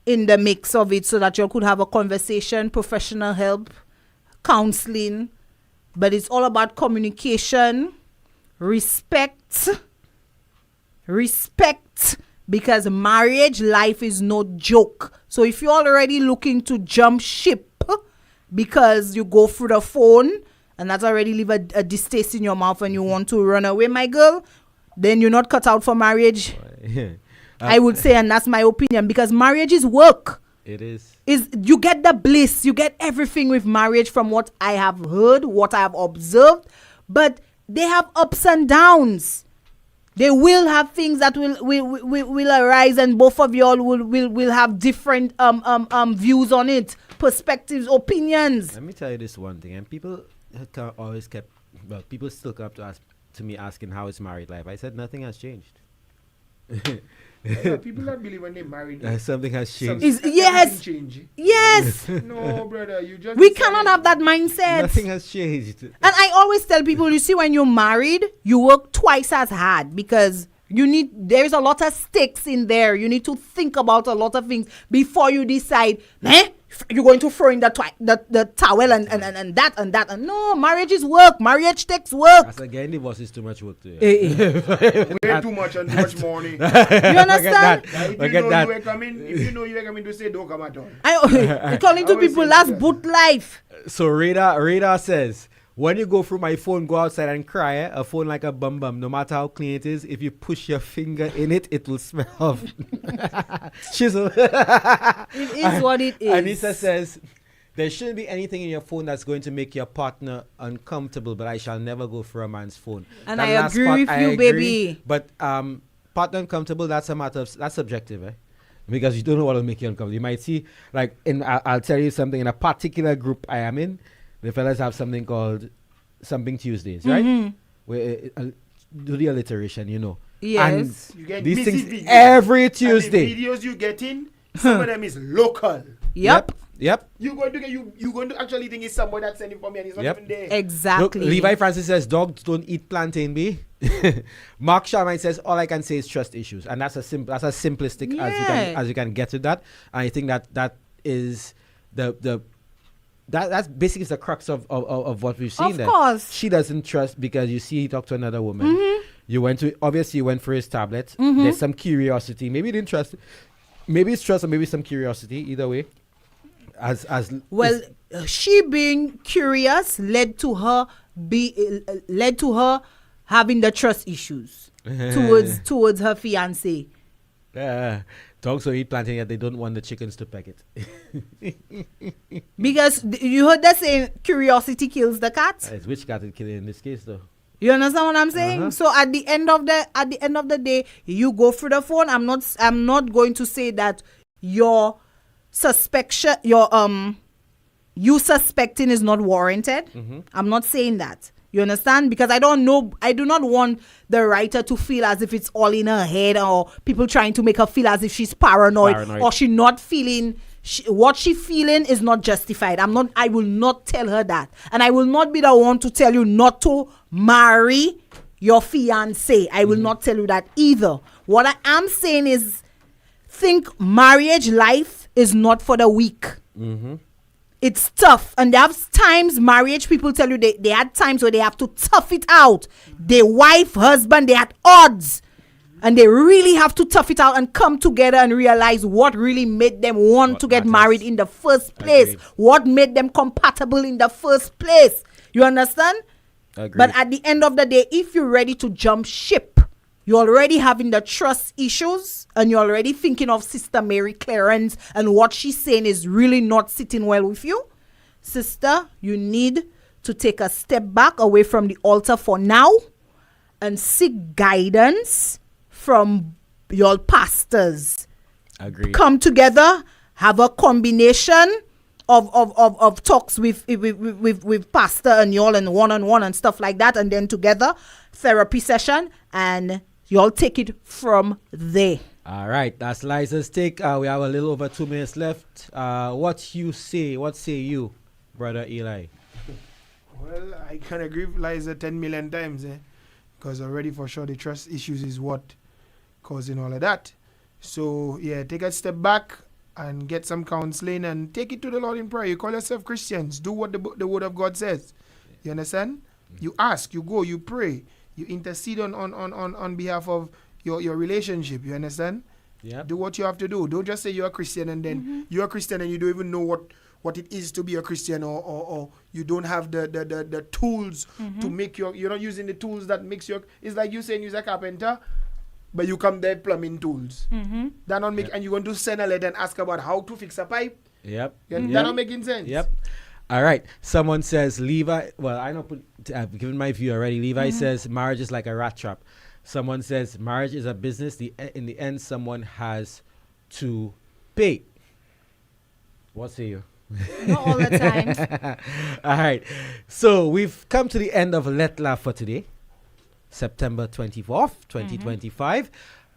S10: in the mix of it, so that you could have a conversation, professional help, counseling. But it's all about communication, respect, because marriage life is no joke. So if you're already looking to jump ship because you go through the phone and that's already leave a distaste in your mouth and you want to run away, my girl, then you're not cut out for marriage. I would say, and that's my opinion, because marriage is work.
S9: It is.
S10: You get the bliss, you get everything with marriage from what I have heard, what I have observed, but they have ups and downs. They will have things that will arise, and both of y'all will have different views on it, perspectives, opinions.
S9: Let me tell you this one thing, and people people still come up to me asking how is married life. I said nothing has changed.
S6: People don't believe when they married.
S9: Something has changed.
S10: Yes.
S6: No, brother, you just.
S10: We cannot have that mindset.
S9: Nothing has changed.
S10: And I always tell people, you see, when you're married, you work twice as hard because there's a lot of stakes in there. You need to think about a lot of things before you decide, you're going to throw in the towel and that. And no, marriage is work. Marriage takes work.
S9: As again, divorce is too much work to you.
S6: Way too much and too much money.
S10: You understand?
S6: If you know you were coming to say don't come at all.
S10: According to people, that's boot life.
S9: So Radar says, when you go through my phone, go outside and cry. A phone like a bum. No matter how clean it is, if you push your finger in it, it will smell of chisel.
S10: It is what it is.
S9: Anissa says, there shouldn't be anything in your phone that's going to make your partner uncomfortable, but I shall never go through a man's phone.
S10: And I agree with you, baby.
S9: But partner uncomfortable, that's a matter of, that's subjective, eh? Because you don't know what will make you uncomfortable. You might see, like, I'll tell you something, in a particular group I am in, the fellas have something called Something Tuesdays, right? Mm-hmm. Where do the alliteration, you know.
S10: Yes.
S6: And you get
S9: these things
S6: videos.
S9: every Tuesday.
S6: And the videos you get in, some of them is local.
S10: Yep.
S6: You're going to actually think it's somebody that's sending for me and it's not even there.
S10: Exactly.
S9: Look, Levi Francis says dogs don't eat plantain, B. Mark Sharman says all I can say is trust issues, and that's as simplistic as you can get to that. And I think that is the that's basically the crux of what we've seen
S10: Of
S9: there.
S10: course.
S9: She doesn't trust because you see he talked to another woman.
S10: Mhm.
S9: You went for his tablet.
S10: Mhm.
S9: There's some curiosity. Maybe you didn't trust. Maybe it's trust or maybe some curiosity. Either way,
S10: Well, she being curious led to her having the trust issues towards her fiance.
S9: Dogs are planting that they don't want the chickens to peck it.
S10: Because you heard that saying, curiosity kills the cat.
S9: It's which cat is killing in this case, though.
S10: You understand what I'm saying?
S9: Uh-huh.
S10: So at the end of the day, you go through the phone. I'm not going to say that you suspecting is not warranted.
S9: Mm-hmm.
S10: I'm not saying that. You understand? Because I do not want the writer to feel as if it's all in her head, or people trying to make her feel as if she's paranoid. Or she not feeling what she feeling is not justified. I will not tell her that. And I will not be the one to tell you not to marry your fiance. I will not tell you that either. What I am saying is, think marriage life is not for the weak.
S9: Mm-hmm.
S10: It's tough. And there have times marriage people tell you they had times where they have to tough it out. Their wife, husband, they had odds. And they really have to tough it out and come together and realize what really made them want to get married in the first place. Agreed. What made them compatible in the first place. You understand?
S9: Agreed.
S10: But at the end of the day, if you're ready to jump ship, you're already having the trust issues and you're already thinking of Sister Mary Clarence and what she's saying is really not sitting well with you. Sister, you need to take a step back away from the altar for now and seek guidance from your pastors.
S9: Agreed.
S10: Come together, have a combination of talks with pastor and y'all and one-on-one and stuff like that, and then together therapy session, and y'all take it from there.
S9: All right, that's Liza's take. We have a little over 2 minutes left. What say you, Brother Eli?
S6: Well, I can agree with Liza 10 million times, because already for sure the trust issues is what causing all of that. So yeah, take a step back and get some counseling and take it to the Lord in prayer. You call yourself Christians. Do what the word of God says. You understand? You ask, you go, you pray, you intercede on behalf of your relationship. You understand?
S9: Yeah.
S6: Do what you have to do. Don't just say you're a Christian and then you're a Christian and you don't even know what it is to be a Christian, or you don't have the tools to make you're not using the tools that makes your. It's like you saying you're a carpenter, but you come there plumbing tools. That not make, and you want to send a letter and ask about how to fix a pipe.
S9: Yep.
S6: That not making sense.
S9: Yep. All right. Someone says Levi. Well, I know. I've given my view already. Levi says marriage is like a rat trap. Someone says marriage is a business. In the end, someone has to pay. What say you?
S10: Not all the time.
S9: All right. So we've come to the end of Lettre for today, September 24th, 2025.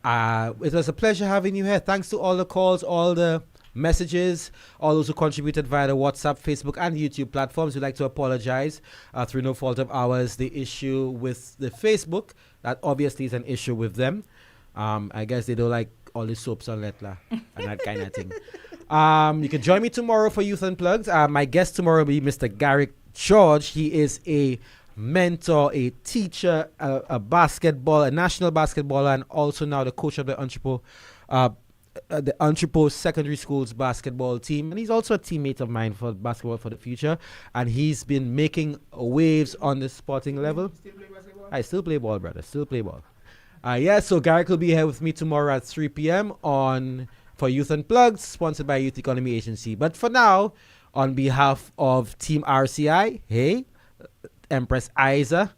S9: It was a pleasure having you here. Thanks to all the calls, all the messages, all those who contributed via the WhatsApp, Facebook, and YouTube platforms. We'd like to apologize through no fault of ours. The issue with the Facebook, that obviously is an issue with them. I guess they don't like all the soaps on Lettre and that kind of thing. You can join me tomorrow for Youth Unplugged. My guest tomorrow will be Mr. Garrick George. He is a mentor, a teacher, a national basketballer, and also now the coach of the Entrepot Secondary School's basketball team. And he's also a teammate of mine for Basketball for the Future. And he's been making waves on the sporting level.
S6: Still play basketball?
S9: I still play ball, brother. Still play ball. So Garrick will be here with me tomorrow at 3 p.m. for Youth Unplugged, sponsored by Youth Economy Agency. But for now, on behalf of Team RCI, hey, Empress Isa,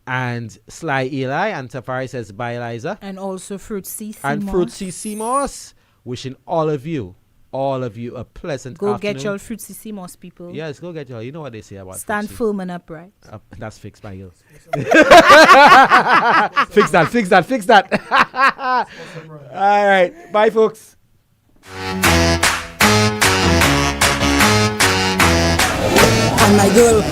S9: and Sly Eli, and Tafari says bye, Eliza.
S10: And also Fruit C.
S9: And Fruit C. Moss, wishing all of you a pleasant afternoon.
S10: Go get your Fruit C. Moss, people.
S9: Yes, go get your. You know what they say about
S10: stand firm and upright.
S9: That's fixed by you. Fix that. All right. Bye, folks.
S14: And my girl.